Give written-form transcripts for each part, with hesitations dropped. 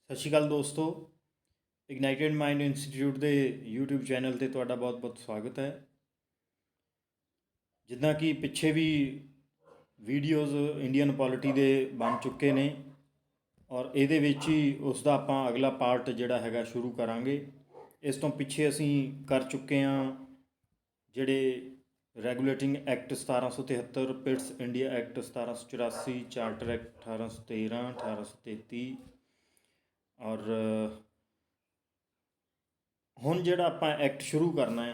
ਸਤਿ ਸ਼੍ਰੀ ਅਕਾਲ ਦੋਸਤੋ। ਇਗਨਾਈਟਿਡ mind institute ਦੇ YouTube ਚੈਨਲ 'ਤੇ ਤੁਹਾਡਾ ਬਹੁਤ-ਬਹੁਤ ਸਵਾਗਤ ਹੈ। ਜਿੱਦਾਂ ਕਿ ਪਿੱਛੇ ਵੀ ਵੀਡੀਓਜ਼ ਇੰਡੀਅਨ ਪੋਲਿਟੀ ਦੇ ਬਣ ਚੁੱਕੇ ਨੇ ਔਰ ਇਹਦੇ ਵਿੱਚ ਹੀ ਉਸ ਦਾ ਆਪਾਂ ਅਗਲਾ ਪਾਰਟ ਜਿਹੜਾ ਹੈਗਾ ਸ਼ੁਰੂ ਕਰਾਂਗੇ। ਇਸ ਤੋਂ ਪਿੱਛੇ ਅਸੀਂ ਕਰ ਚੁੱਕੇ ਹਾਂ ਜਿਹੜੇ regulating act 1773, Pits India act 1784, charter act 1813, 1833 ਔਰ ਹੁਣ ਜਿਹੜਾ ਆਪਾਂ ਐਕਟ ਸ਼ੁਰੂ ਕਰਨਾ ਹੈ,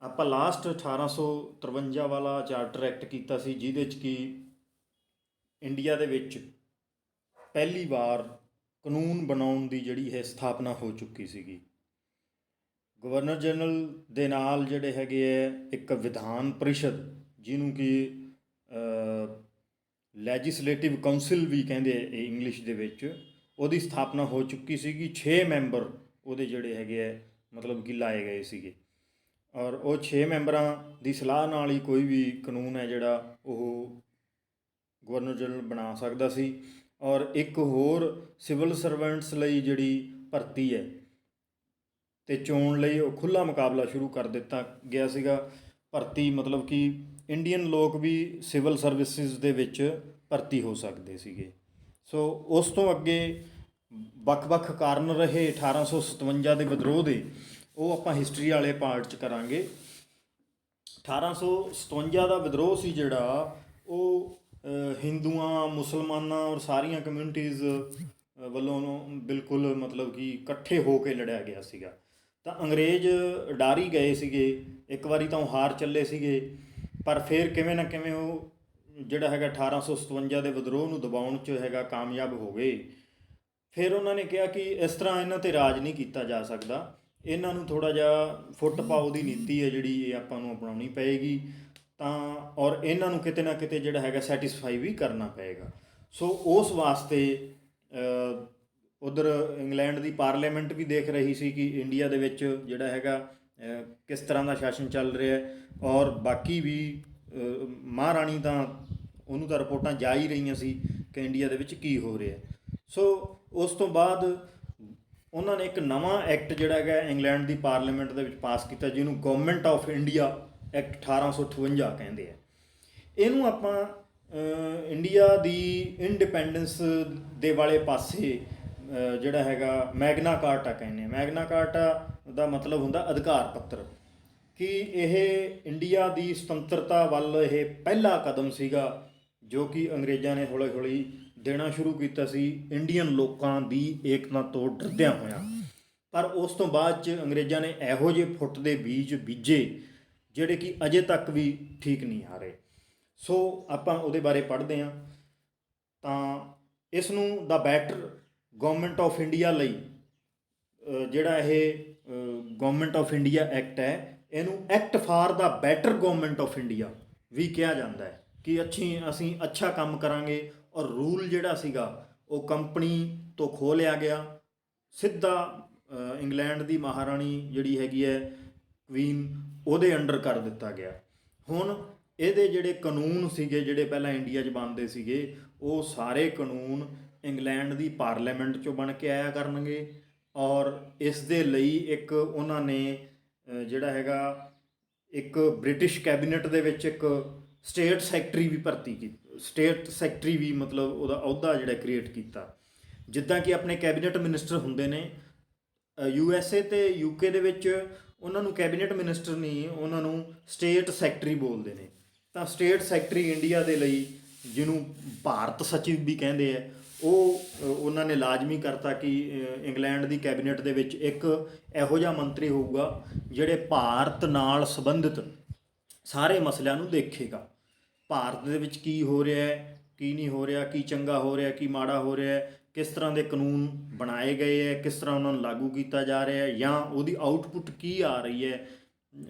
ਆਪਾਂ ਲਾਸਟ 1853 ਵਾਲਾ ਚਾਰਟਰ ਐਕਟ ਕੀਤਾ ਸੀ, ਜਿਹਦੇ 'ਚ ਕਿ ਇੰਡੀਆ ਦੇ ਵਿੱਚ ਪਹਿਲੀ ਵਾਰ ਕਾਨੂੰਨ ਬਣਾਉਣ ਦੀ ਜਿਹੜੀ ਹੈ ਸਥਾਪਨਾ ਹੋ ਚੁੱਕੀ ਸੀਗੀ। ਗਵਰਨਰ ਜਨਰਲ ਦੇ ਨਾਲ ਜਿਹੜੇ ਹੈਗੇ ਹੈ ਇੱਕ ਵਿਧਾਨ ਪਰਿਸ਼ਦ, ਜਿਹਨੂੰ ਕਿ ਲੈਜਿਸਲੇਟਿਵ ਕਾਉਂਸਿਲ ਵੀ ਕਹਿੰਦੇ ਆ ਇੰਗਲਿਸ਼ ਦੇ ਵਿੱਚ, ਉਹਦੀ ਸਥਾਪਨਾ ਹੋ ਚੁੱਕੀ ਸੀਗੀ। 6 ਮੈਂਬਰ ਉਹਦੇ ਜਿਹੜੇ ਹੈਗੇ ਹੈ ਮਤਲਬ ਕਿ ਲਾਏ ਗਏ ਸੀਗੇ ਔਰ ਉਹ 6 ਮੈਂਬਰਾਂ ਦੀ ਸਲਾਹ ਨਾਲ ਹੀ ਕੋਈ ਵੀ ਕਾਨੂੰਨ ਹੈ ਜਿਹੜਾ ਉਹ ਗਵਰਨਰ ਜਨਰਲ ਬਣਾ ਸਕਦਾ ਸੀ। ਔਰ ਇੱਕ ਹੋਰ ਸਿਵਲ ਸਰਵੈਂਟਸ ਲਈ ਜਿਹੜੀ ਭਰਤੀ ਹੈ ਅਤੇ ਚੋਣ ਲਈ ਉਹ ਖੁੱਲ੍ਹਾ ਮੁਕਾਬਲਾ ਸ਼ੁਰੂ ਕਰ ਦਿੱਤਾ ਗਿਆ ਸੀਗਾ। ਭਰਤੀ ਮਤਲਬ ਕਿ ਇੰਡੀਅਨ ਲੋਕ ਵੀ ਸਿਵਲ ਸਰਵਿਸਿਜ਼ ਦੇ ਵਿੱਚ ਭਰਤੀ ਹੋ ਸਕਦੇ ਸੀਗੇ। ਸੋ ਉਸ ਤੋਂ ਅੱਗੇ ਵੱਖ-ਵੱਖ ਕਾਰਨ ਰਹੇ 1857 ਦੇ ਵਿਦਰੋਹ ਦੇ, ਉਹ ਆਪਾਂ ਹਿਸਟਰੀ ਵਾਲੇ ਪਾਰਟ 'ਚ ਕਰਾਂਗੇ। 1857 ਦਾ ਵਿਦਰੋਹ ਸੀ ਜਿਹੜਾ, ਉਹ ਹਿੰਦੂਆਂ, ਮੁਸਲਮਾਨਾਂ ਔਰ ਸਾਰੀਆਂ ਕਮਿਊਨਿਟੀਜ਼ ਵੱਲੋਂ ਬਿਲਕੁਲ ਮਤਲਬ ਕਿ ਇਕੱਠੇ ਹੋ ਕੇ ਲੜਿਆ ਗਿਆ ਸੀਗਾ। ਤਾਂ ਅੰਗਰੇਜ਼ ਡਰ ਹੀ ਗਏ ਸੀਗੇ, ਇੱਕ ਵਾਰੀ ਤਾਂ ਉਹ ਹਾਰ ਚੱਲੇ ਸੀਗੇ, ਪਰ ਫਿਰ ਕਿਵੇਂ ਨਾ ਕਿਵੇਂ ਉਹ ਜਿਹੜਾ ਹੈਗਾ 1857 ਦੇ ਵਿਦਰੋਹ ਨੂੰ ਦਬਾਉਣ 'ਚ ਹੈਗਾ ਕਾਮਯਾਬ ਹੋ ਗਏ। ਫਿਰ ਉਹਨਾਂ ਨੇ ਕਿਹਾ ਕਿ ਇਸ ਤਰ੍ਹਾਂ ਇਹਨਾਂ 'ਤੇ ਰਾਜ ਨਹੀਂ ਕੀਤਾ ਜਾ ਸਕਦਾ, ਇਹਨਾਂ ਨੂੰ ਥੋੜ੍ਹਾ ਜਿਹਾ ਫੁੱਟ ਪਾਓ ਦੀ ਨੀਤੀ ਹੈ ਜਿਹੜੀ ਇਹ ਆਪਾਂ ਨੂੰ ਅਪਣਾਉਣੀ ਪਏਗੀ, ਤਾਂ ਔਰ ਇਹਨਾਂ ਨੂੰ ਕਿਤੇ ਨਾ ਕਿਤੇ ਜਿਹੜਾ ਹੈਗਾ ਸੈਟਿਸਫਾਈ ਵੀ ਕਰਨਾ ਪਏਗਾ। ਸੋ ਉਸ ਵਾਸਤੇ ਉੱਧਰ ਇੰਗਲੈਂਡ ਦੀ ਪਾਰਲੀਮੈਂਟ ਵੀ ਦੇਖ ਰਹੀ ਸੀ ਕਿ ਇੰਡੀਆ ਦੇ ਵਿੱਚ ਜਿਹੜਾ ਹੈਗਾ ਕਿਸ ਤਰ੍ਹਾਂ ਦਾ ਸ਼ਾਸਨ ਚੱਲ ਰਿਹਾ, ਔਰ ਬਾਕੀ ਵੀ ਮਹਾਰਾਣੀ ਤਾਂ ਉਹਨੂੰ ਤਾਂ ਰਿਪੋਰਟਾਂ ਜਾ ਹੀ ਰਹੀਆਂ ਸੀ ਕਿ ਇੰਡੀਆ ਦੇ ਵਿੱਚ ਕੀ ਹੋ ਰਿਹਾ। ਸੋ ਉਸ ਤੋਂ ਬਾਅਦ ਉਹਨਾਂ ਨੇ ਇੱਕ ਨਵਾਂ ਐਕਟ ਜਿਹੜਾ ਹੈਗਾ ਇੰਗਲੈਂਡ ਦੀ ਪਾਰਲੀਮੈਂਟ ਦੇ ਵਿੱਚ ਪਾਸ ਕੀਤਾ, ਜਿਹਨੂੰ ਗਵਰਨਮੈਂਟ ਆਫ ਇੰਡੀਆ ਐਕਟ 1858 ਕਹਿੰਦੇ ਆ। ਇਹਨੂੰ ਆਪਾਂ ਇੰਡੀਆ ਦੀ ਇੰਡੀਪੈਂਡੈਂਸ ਦੇ ਵਾਲੇ ਪਾਸੇ ਜਿਹੜਾ ਹੈਗਾ ਮੈਗਨਾ ਕਾਰਟਾ ਕਹਿੰਦੇ ਆ। ਮੈਗਨਾ ਕਾਰਟਾ ਦਾ ਮਤਲਬ ਹੁੰਦਾ ਅਧਿਕਾਰ ਪੱਤਰ, ਕਿ ਇਹ ਇੰਡੀਆ ਦੀ ਸੁਤੰਤਰਤਾ ਵੱਲ ਇਹ ਪਹਿਲਾ ਕਦਮ ਸੀਗਾ ਜੋ ਕਿ ਅੰਗਰੇਜ਼ਾਂ ਨੇ ਹੌਲੀ ਹੌਲੀ ਦੇਣਾ ਸ਼ੁਰੂ ਕੀਤਾ ਸੀ ਇੰਡੀਅਨ ਲੋਕਾਂ ਦੀ ਏਕਤਾ ਤੋਂ ਡਰਦਿਆਂ ਹੋਇਆਂ। ਪਰ ਉਸ ਤੋਂ ਬਾਅਦ 'ਚ ਅੰਗਰੇਜ਼ਾਂ ਨੇ ਇਹੋ ਜਿਹੇ ਫੁੱਟ ਦੇ ਬੀਜ ਬੀਜੇ ਜਿਹੜੇ ਕਿ ਅਜੇ ਤੱਕ ਵੀ ਠੀਕ ਨਹੀਂ ਆ ਰਹੇ। ਸੋ ਆਪਾਂ ਉਹਦੇ ਬਾਰੇ ਪੜ੍ਹਦੇ ਹਾਂ। ਤਾਂ ਇਸ ਨੂੰ the better government of India ਲਈ ਜਿਹੜਾ ਇਹ ਗਵਰਨਮੈਂਟ ਆਫ ਇੰਡੀਆ ਐਕਟ ਹੈ, ਇਹਨੂੰ act for the better government of India ਵੀ ਕਿਹਾ ਜਾਂਦਾ ਹੈ, ਕਿ ਅਸੀਂ ਅੱਛਾ ਕੰਮ ਕਰਾਂਗੇ। ਔਰ ਰੂਲ ਜਿਹੜਾ ਸੀਗਾ ਉਹ ਕੰਪਨੀ ਤੋਂ ਖੋਹ ਲਿਆ ਗਿਆ, ਸਿੱਧਾ ਇੰਗਲੈਂਡ ਦੀ ਮਹਾਰਾਣੀ ਜਿਹੜੀ ਹੈਗੀ ਹੈ ਕੁਈਨ, ਉਹਦੇ ਅੰਡਰ ਕਰ ਦਿੱਤਾ ਗਿਆ। ਹੁਣ ਇਹਦੇ ਜਿਹੜੇ ਕਾਨੂੰਨ ਸੀਗੇ ਜਿਹੜੇ ਪਹਿਲਾਂ ਇੰਡੀਆ 'ਚ ਬਣਦੇ ਸੀਗੇ, ਉਹ ਸਾਰੇ ਕਾਨੂੰਨ ਇੰਗਲੈਂਡ ਦੀ ਪਾਰਲੀਮੈਂਟ 'ਚੋਂ ਬਣ ਕੇ ਆਇਆ ਕਰਨਗੇ। ਔਰ ਇਸ ਦੇ ਲਈ ਇੱਕ ਉਹਨਾਂ ਨੇ ਜਿਹੜਾ ਹੈਗਾ ਇੱਕ ਬ੍ਰਿਟਿਸ਼ ਕੈਬਨਿਟ ਦੇ ਵਿੱਚ ਇੱਕ ਸਟੇਟ ਸੈਕਟਰੀ ਵੀ ਭਰਤੀ ਕੀਤੀ, ਸਟੇਟ ਸੈਕਟਰੀ ਵੀ ਮਤਲਬ ਉਹਦਾ ਅਹੁਦਾ ਜਿਹੜਾ ਕ੍ਰੀਏਟ ਕੀਤਾ। ਜਿੱਦਾਂ ਕਿ ਆਪਣੇ ਕੈਬਨਿਟ ਮਿਨਿਸਟਰ ਹੁੰਦੇ ਨੇ USA ਅਤੇ UK ਦੇ ਵਿੱਚ, ਉਹਨਾਂ ਨੂੰ ਕੈਬਨਿਟ ਮਿਨਿਸਟਰ ਨਹੀਂ, ਉਹਨਾਂ ਨੂੰ ਸਟੇਟ ਸੈਕਟਰੀ ਬੋਲਦੇ ਨੇ। ਤਾਂ ਸਟੇਟ ਸੈਕਟਰੀ ਇੰਡੀਆ ਦੇ ਲਈ, ਜਿਹਨੂੰ ਭਾਰਤ ਸਚਿਵ ਵੀ ਕਹਿੰਦੇ ਆ, ਉਹ ਉਹਨਾਂ ਨੇ ਲਾਜ਼ਮੀ ਕਰਤਾ ਕਿ ਇੰਗਲੈਂਡ ਦੀ ਕੈਬਨਿਟ ਦੇ ਵਿੱਚ ਇੱਕ ਇਹੋ ਜਿਹਾ ਮੰਤਰੀ ਹੋਊਗਾ ਜਿਹੜੇ ਭਾਰਤ ਨਾਲ ਸੰਬੰਧਿਤ ਸਾਰੇ ਮਸਲਿਆਂ ਨੂੰ ਦੇਖੇਗਾ। ਭਾਰਤ ਦੇ ਵਿੱਚ ਕੀ ਹੋ ਰਿਹਾ ਹੈ, ਕੀ ਨਹੀਂ ਹੋ ਰਿਹਾ, ਕੀ ਚੰਗਾ ਹੋ ਰਿਹਾ, ਕੀ ਮਾੜਾ ਹੋ ਰਿਹਾ, ਕਿਸ ਤਰ੍ਹਾਂ ਦੇ ਕਾਨੂੰਨ ਬਣਾਏ ਗਏ ਹੈ, ਕਿਸ ਤਰ੍ਹਾਂ ਉਹਨਾਂ ਨੂੰ ਲਾਗੂ ਕੀਤਾ ਜਾ ਰਿਹਾ ਹੈ, ਜਾਂ ਉਹਦੀ ਆਊਟਪੁੱਟ ਕੀ ਆ ਰਹੀ ਹੈ,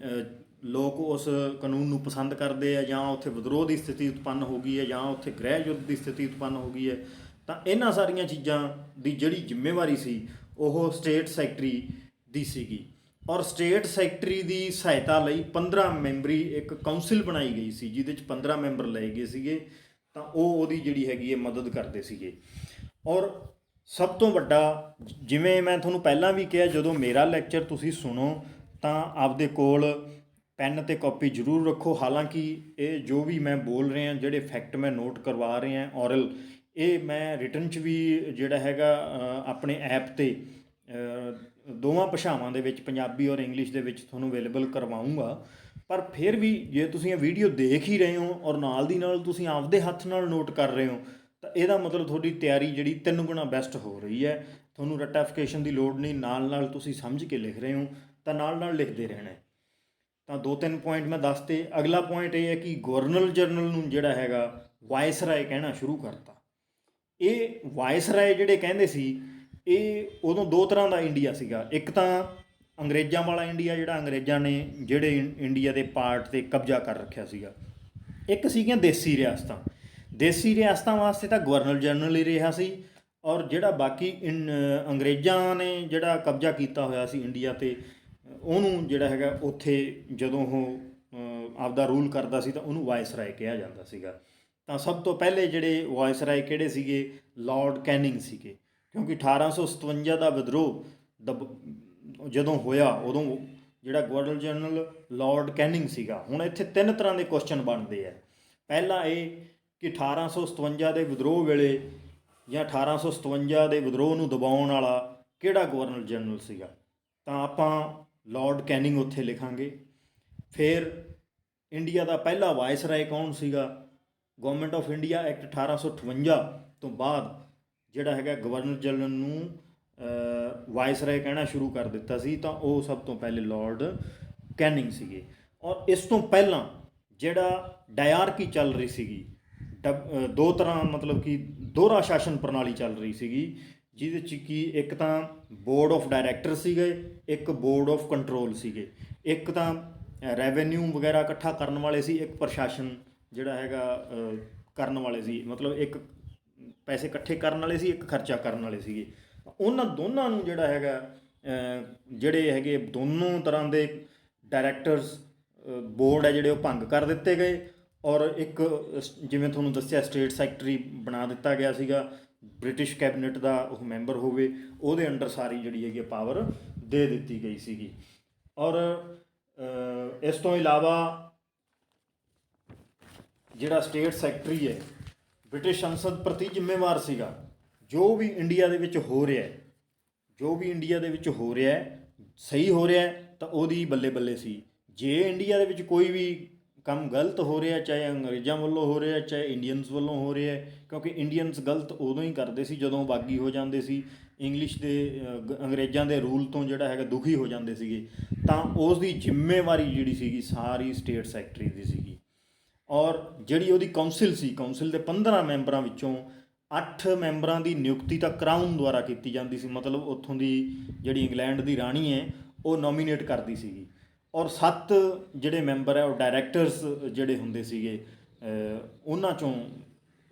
ਲੋਕ ਉਸ ਕਾਨੂੰਨ ਨੂੰ ਪਸੰਦ ਕਰਦੇ ਆ ਜਾਂ ਉੱਥੇ ਵਿਦਰੋਹ ਦੀ ਸਥਿਤੀ ਉਤਪੰਨ ਹੋ ਗਈ ਹੈ, ਜਾਂ ਉੱਥੇ ਗ੍ਰਹਿ ਯੁੱਧ ਦੀ ਸਥਿਤੀ ਉਤਪੰਨ ਹੋ ਗਈ ਹੈ। ਤਾਂ ਇਹਨਾਂ ਸਾਰੀਆਂ ਚੀਜ਼ਾਂ ਦੀ ਜਿਹੜੀ ਜ਼ਿੰਮੇਵਾਰੀ ਸੀ ਉਹ ਸਟੇਟ ਸੈਕਟਰੀ ਦੀ ਸੀਗੀ। ਔਰ ਸਟੇਟ ਸੈਕਟਰੀ ਦੀ ਸਹਾਇਤਾ ਲਈ 15 ਮੈਂਬਰੀ ਇੱਕ ਕਾਉਂਸਿਲ ਬਣਾਈ ਗਈ ਸੀ, ਜਿਹਦੇ 'ਚ 15 ਮੈਂਬਰ ਲਏ ਗਏ ਸੀਗੇ। ਤਾਂ ਉਹ ਉਹਦੀ ਜਿਹੜੀ ਹੈਗੀ ਹੈ ਮਦਦ ਕਰਦੇ ਸੀਗੇ। ਔਰ ਸਭ ਤੋਂ ਵੱਡਾ, ਜਿਵੇਂ ਮੈਂ ਤੁਹਾਨੂੰ ਪਹਿਲਾਂ ਵੀ ਕਿਹਾ, ਜਦੋਂ ਮੇਰਾ ਲੈਕਚਰ ਤੁਸੀਂ ਸੁਣੋ ਤਾਂ ਆਪਦੇ ਕੋਲ ਪੈਨ ਅਤੇ ਕਾਪੀ ਜ਼ਰੂਰ ਰੱਖੋ। ਹਾਲਾਂਕਿ ਇਹ ਜੋ ਵੀ ਮੈਂ ਬੋਲ ਰਿਹਾ, ਜਿਹੜੇ ਫੈਕਟ ਮੈਂ ਨੋਟ ਕਰਵਾ ਰਿਹਾ ਔਰਲ, ਇਹ ਮੈਂ ਰਿਟਨ 'ਚ ਵੀ ਜਿਹੜਾ ਹੈਗਾ ਆਪਣੇ ਐਪ 'ਤੇ ਦੋਵਾਂ ਭਾਸ਼ਾਵਾਂ ਦੇ ਵਿੱਚ, ਪੰਜਾਬੀ ਔਰ ਇੰਗਲਿਸ਼ ਦੇ ਵਿੱਚ ਤੁਹਾਨੂੰ ਅਵੇਲੇਬਲ ਕਰਵਾਊਂਗਾ। ਪਰ ਫਿਰ ਵੀ ਜੇ ਤੁਸੀਂ ਇਹ ਵੀਡੀਓ ਦੇਖ ਹੀ ਰਹੇ ਹੋ ਔਰ ਨਾਲ ਦੀ ਨਾਲ ਤੁਸੀਂ ਆਪਦੇ ਹੱਥ ਨਾਲ ਨੋਟ ਕਰ ਰਹੇ ਹੋ, ਤਾਂ ਇਹਦਾ ਮਤਲਬ ਤੁਹਾਡੀ ਤਿਆਰੀ ਜਿਹੜੀ 3 ਗੁਣਾ ਬੈਸਟ ਹੋ ਰਹੀ ਹੈ। ਤੁਹਾਨੂੰ ਰਟੀਫਿਕੇਸ਼ਨ ਦੀ ਲੋੜ ਨਹੀਂ, ਨਾਲ ਨਾਲ ਤੁਸੀਂ ਸਮਝ ਕੇ ਲਿਖ ਰਹੇ ਹੋ ਤਾਂ ਨਾਲ ਨਾਲ ਲਿਖਦੇ ਰਹਿਣਾ। ਤਾਂ 2-3 ਪੁਆਇੰਟ ਮੈਂ ਦੱਸਤੇ। ਅਗਲਾ ਪੁਆਇੰਟ ਇਹ ਹੈ ਕਿ ਗਵਰਨਰ ਜਨਰਲ ਨੂੰ ਜਿਹੜਾ ਹੈਗਾ ਵਾਇਸਰਾਏ ਕਹਿਣਾ ਸ਼ੁਰੂ ਕਰਤਾ। ਇਹ ਵਾਇਸਰਾਏ ਜਿਹੜੇ ਕਹਿੰਦੇ ਸੀ, ਇਹ ਉਦੋਂ 2 ਤਰ੍ਹਾਂ ਦਾ ਇੰਡੀਆ ਸੀਗਾ। ਇੱਕ ਤਾਂ ਅੰਗਰੇਜ਼ਾਂ ਵਾਲਾ ਇੰਡੀਆ, ਜਿਹੜਾ ਅੰਗਰੇਜ਼ਾਂ ਨੇ ਜਿਹੜੇ ਇੰਡੀਆ ਦੇ ਪਾਰਟ 'ਤੇ ਕਬਜ਼ਾ ਕਰ ਰੱਖਿਆ ਸੀਗਾ। ਇੱਕ ਸੀਗੀਆਂ ਦੇਸੀ ਰਿਆਸਤਾਂ। ਦੇਸੀ ਰਿਆਸਤਾਂ ਵਾਸਤੇ ਤਾਂ ਗਵਰਨਰ ਜਨਰਲ ਹੀ ਰਿਹਾ ਸੀ, ਔਰ ਜਿਹੜਾ ਬਾਕੀ ਅੰਗਰੇਜ਼ਾਂ ਨੇ ਜਿਹੜਾ ਕਬਜ਼ਾ ਕੀਤਾ ਹੋਇਆ ਸੀ ਇੰਡੀਆ 'ਤੇ, ਉਹਨੂੰ ਜਿਹੜਾ ਹੈਗਾ ਉੱਥੇ ਜਦੋਂ ਉਹ ਆਪਦਾ ਰੂਲ ਕਰਦਾ ਸੀ ਤਾਂ ਉਹਨੂੰ ਵਾਇਸਰਾਏ ਕਿਹਾ ਜਾਂਦਾ ਸੀਗਾ। ਤਾਂ ਸਭ ਤੋਂ ਪਹਿਲੇ ਜਿਹੜੇ ਵਾਇਸਰਾਏ ਕਿਹੜੇ ਸੀਗੇ? ਲਾਰਡ ਕੈਨਿੰਗ ਸੀਗੇ। ਕਿਉਂਕਿ 1857 ਦਾ ਵਿਦਰੋਹ ਜਦੋਂ ਹੋਇਆ, ਉਦੋਂ ਜਿਹੜਾ ਗਵਰਨਰ ਜਨਰਲ ਲਾਰਡ ਕੈਨਿੰਗ ਸੀਗਾ। ਹੁਣ ਇੱਥੇ 3 ਤਰ੍ਹਾਂ ਦੇ ਕੁਐਸਚਨ ਬਣਦੇ ਆ। ਪਹਿਲਾ ਇਹ ਕਿ 1857 ਦੇ ਵਿਦਰੋਹ ਵੇਲੇ ਜਾਂ 1857 ਦੇ ਵਿਦਰੋਹ ਨੂੰ ਦਬਾਉਣ ਵਾਲਾ ਕਿਹੜਾ ਗਵਰਨਰ ਜਨਰਲ ਸੀਗਾ? ਤਾਂ ਆਪਾਂ ਲਾਰਡ ਕੈਨਿੰਗ ਉੱਥੇ ਲਿਖਾਂਗੇ। ਫਿਰ ਇੰਡੀਆ ਦਾ ਪਹਿਲਾ ਵਾਇਸਰਾਏ ਕੌਣ ਸੀਗਾ? ਗਵਰਨਮੈਂਟ ਆਫ ਇੰਡੀਆ ਐਕਟ 1858 ਤੋਂ ਬਾਅਦ ਜਿਹੜਾ ਹੈਗਾ ਗਵਰਨਰ ਜਨਰਲ ਨੂੰ ਵਾਇਸਰਾਏ ਕਹਿਣਾ ਸ਼ੁਰੂ ਕਰ ਦਿੱਤਾ ਸੀ, ਤਾਂ ਉਹ ਸਭ ਤੋਂ ਪਹਿਲੇ ਲਾਰਡ ਕੈਨਿੰਗ ਸੀਗੇ। ਔਰ ਇਸ ਤੋਂ ਪਹਿਲਾਂ ਜਿਹੜਾ ਡਾਇਆਰਕੀ ਚੱਲ ਰਹੀ ਸੀਗੀ, 2 ਤਰ੍ਹਾਂ, ਮਤਲਬ ਕਿ ਦੋਹਰਾ ਸ਼ਾਸਨ ਪ੍ਰਣਾਲੀ ਚੱਲ ਰਹੀ ਸੀਗੀ, ਜਿਹਦੇ 'ਚ ਕਿ ਇੱਕ ਤਾਂ ਬੋਰਡ ਆਫ ਡਾਇਰੈਕਟਰ ਸੀਗੇ, ਇੱਕ ਬੋਰਡ ਆਫ ਕੰਟਰੋਲ ਸੀਗੇ। ਇੱਕ ਤਾਂ ਰੈਵਨਿਊ ਵਗੈਰਾ ਇਕੱਠਾ ਕਰਨ ਵਾਲੇ ਸੀ, ਇੱਕ ਪ੍ਰਸ਼ਾਸਨ ਜਿਹੜਾ ਹੈਗਾ ਕਰਨ ਵਾਲੇ ਸੀ। ਮਤਲਬ ਇੱਕ ਪੈਸੇ ਇਕੱਠੇ ਕਰਨ ਵਾਲੇ ਸੀ, ਇੱਕ ਖਰਚਾ ਕਰਨ ਵਾਲੇ ਸੀਗੇ। ਉਹਨਾਂ ਦੋਨਾਂ ਨੂੰ ਜਿਹੜਾ ਹੈਗਾ ਜਿਹੜੇ ਹੈਗੇ ਦੋਨੋਂ ਤਰ੍ਹਾਂ ਦੇ ਡਾਇਰੈਕਟਰਸ ਬੋਰਡ ਹੈ ਜਿਹੜੇ ਉਹ ਭੰਗ ਕਰ ਦਿੱਤੇ ਗਏ, ਔਰ ਇੱਕ ਜਿਵੇਂ ਤੁਹਾਨੂੰ ਦੱਸਿਆ ਸਟੇਟ ਸੈਕਟਰੀ ਬਣਾ ਦਿੱਤਾ ਗਿਆ ਸੀਗਾ, ਬ੍ਰਿਟਿਸ਼ ਕੈਬਨਿਟ ਦਾ ਉਹ ਮੈਂਬਰ ਹੋਵੇ, ਉਹਦੇ ਅੰਡਰ ਸਾਰੀ ਜਿਹੜੀ ਹੈਗੀ ਪਾਵਰ ਦੇ ਦਿੱਤੀ ਗਈ ਸੀਗੀ। ਔਰ ਇਸ ਤੋਂ ਇਲਾਵਾ ਜਿਹੜਾ ਸਟੇਟ ਸੈਕਟਰੀ ਹੈ ਬ੍ਰਿਟਿਸ਼ ਸੰਸਦ ਪ੍ਰਤੀ ਜ਼ਿੰਮੇਵਾਰ ਸੀਗਾ। ਜੋ ਵੀ ਇੰਡੀਆ ਦੇ ਵਿੱਚ ਹੋ ਰਿਹਾ ਸਹੀ ਹੋ ਰਿਹਾ ਤਾਂ ਉਹਦੀ ਬੱਲੇ ਬੱਲੇ ਸੀ। ਜੇ ਇੰਡੀਆ ਦੇ ਵਿੱਚ ਕੋਈ ਵੀ ਕੰਮ ਗਲਤ ਹੋ ਰਿਹਾ, ਚਾਹੇ ਅੰਗਰੇਜ਼ਾਂ ਵੱਲੋਂ ਹੋ ਰਿਹਾ, ਚਾਹੇ ਇੰਡੀਅਨਸ ਵੱਲੋਂ ਹੋ ਰਿਹਾ, ਕਿਉਂਕਿ ਇੰਡੀਅਨਸ ਗਲਤ ਉਦੋਂ ਹੀ ਕਰਦੇ ਸੀ ਜਦੋਂ ਬਾਗੀ ਹੋ ਜਾਂਦੇ ਸੀ, ਇੰਗਲਿਸ਼ ਦੇ ਅੰਗਰੇਜ਼ਾਂ ਦੇ ਰੂਲ ਤੋਂ ਜਿਹੜਾ ਹੈਗਾ ਦੁਖੀ ਹੋ ਜਾਂਦੇ ਸੀਗੇ, ਤਾਂ ਉਸ ਦੀ ਜ਼ਿੰਮੇਵਾਰੀ ਜਿਹੜੀ ਸੀਗੀ ਸਾਰੀ ਸਟੇਟ ਸੈਕਟਰੀ ਦੀ ਸੀਗੀ। ਔਰ ਜਿਹੜੀ ਉਹਦੀ ਕੌਂਸਲ ਸੀ, ਕੌਂਸਲ ਦੇ 15 ਮੈਂਬਰਾਂ ਵਿੱਚੋਂ 8 ਮੈਂਬਰਾਂ ਦੀ ਨਿਯੁਕਤੀ ਤਾਂ ਕਰਾਊਨ ਦੁਆਰਾ ਕੀਤੀ ਜਾਂਦੀ ਸੀ, ਮਤਲਬ ਉੱਥੋਂ ਦੀ ਜਿਹੜੀ ਇੰਗਲੈਂਡ ਦੀ ਰਾਣੀ ਹੈ ਉਹ ਨੋਮੀਨੇਟ ਕਰਦੀ ਸੀਗੀ। ਔਰ 7 ਜਿਹੜੇ ਮੈਂਬਰ ਹੈ ਉਹ ਡਾਇਰੈਕਟਰਸ ਜਿਹੜੇ ਹੁੰਦੇ ਸੀਗੇ, ਉਹਨਾਂ 'ਚੋਂ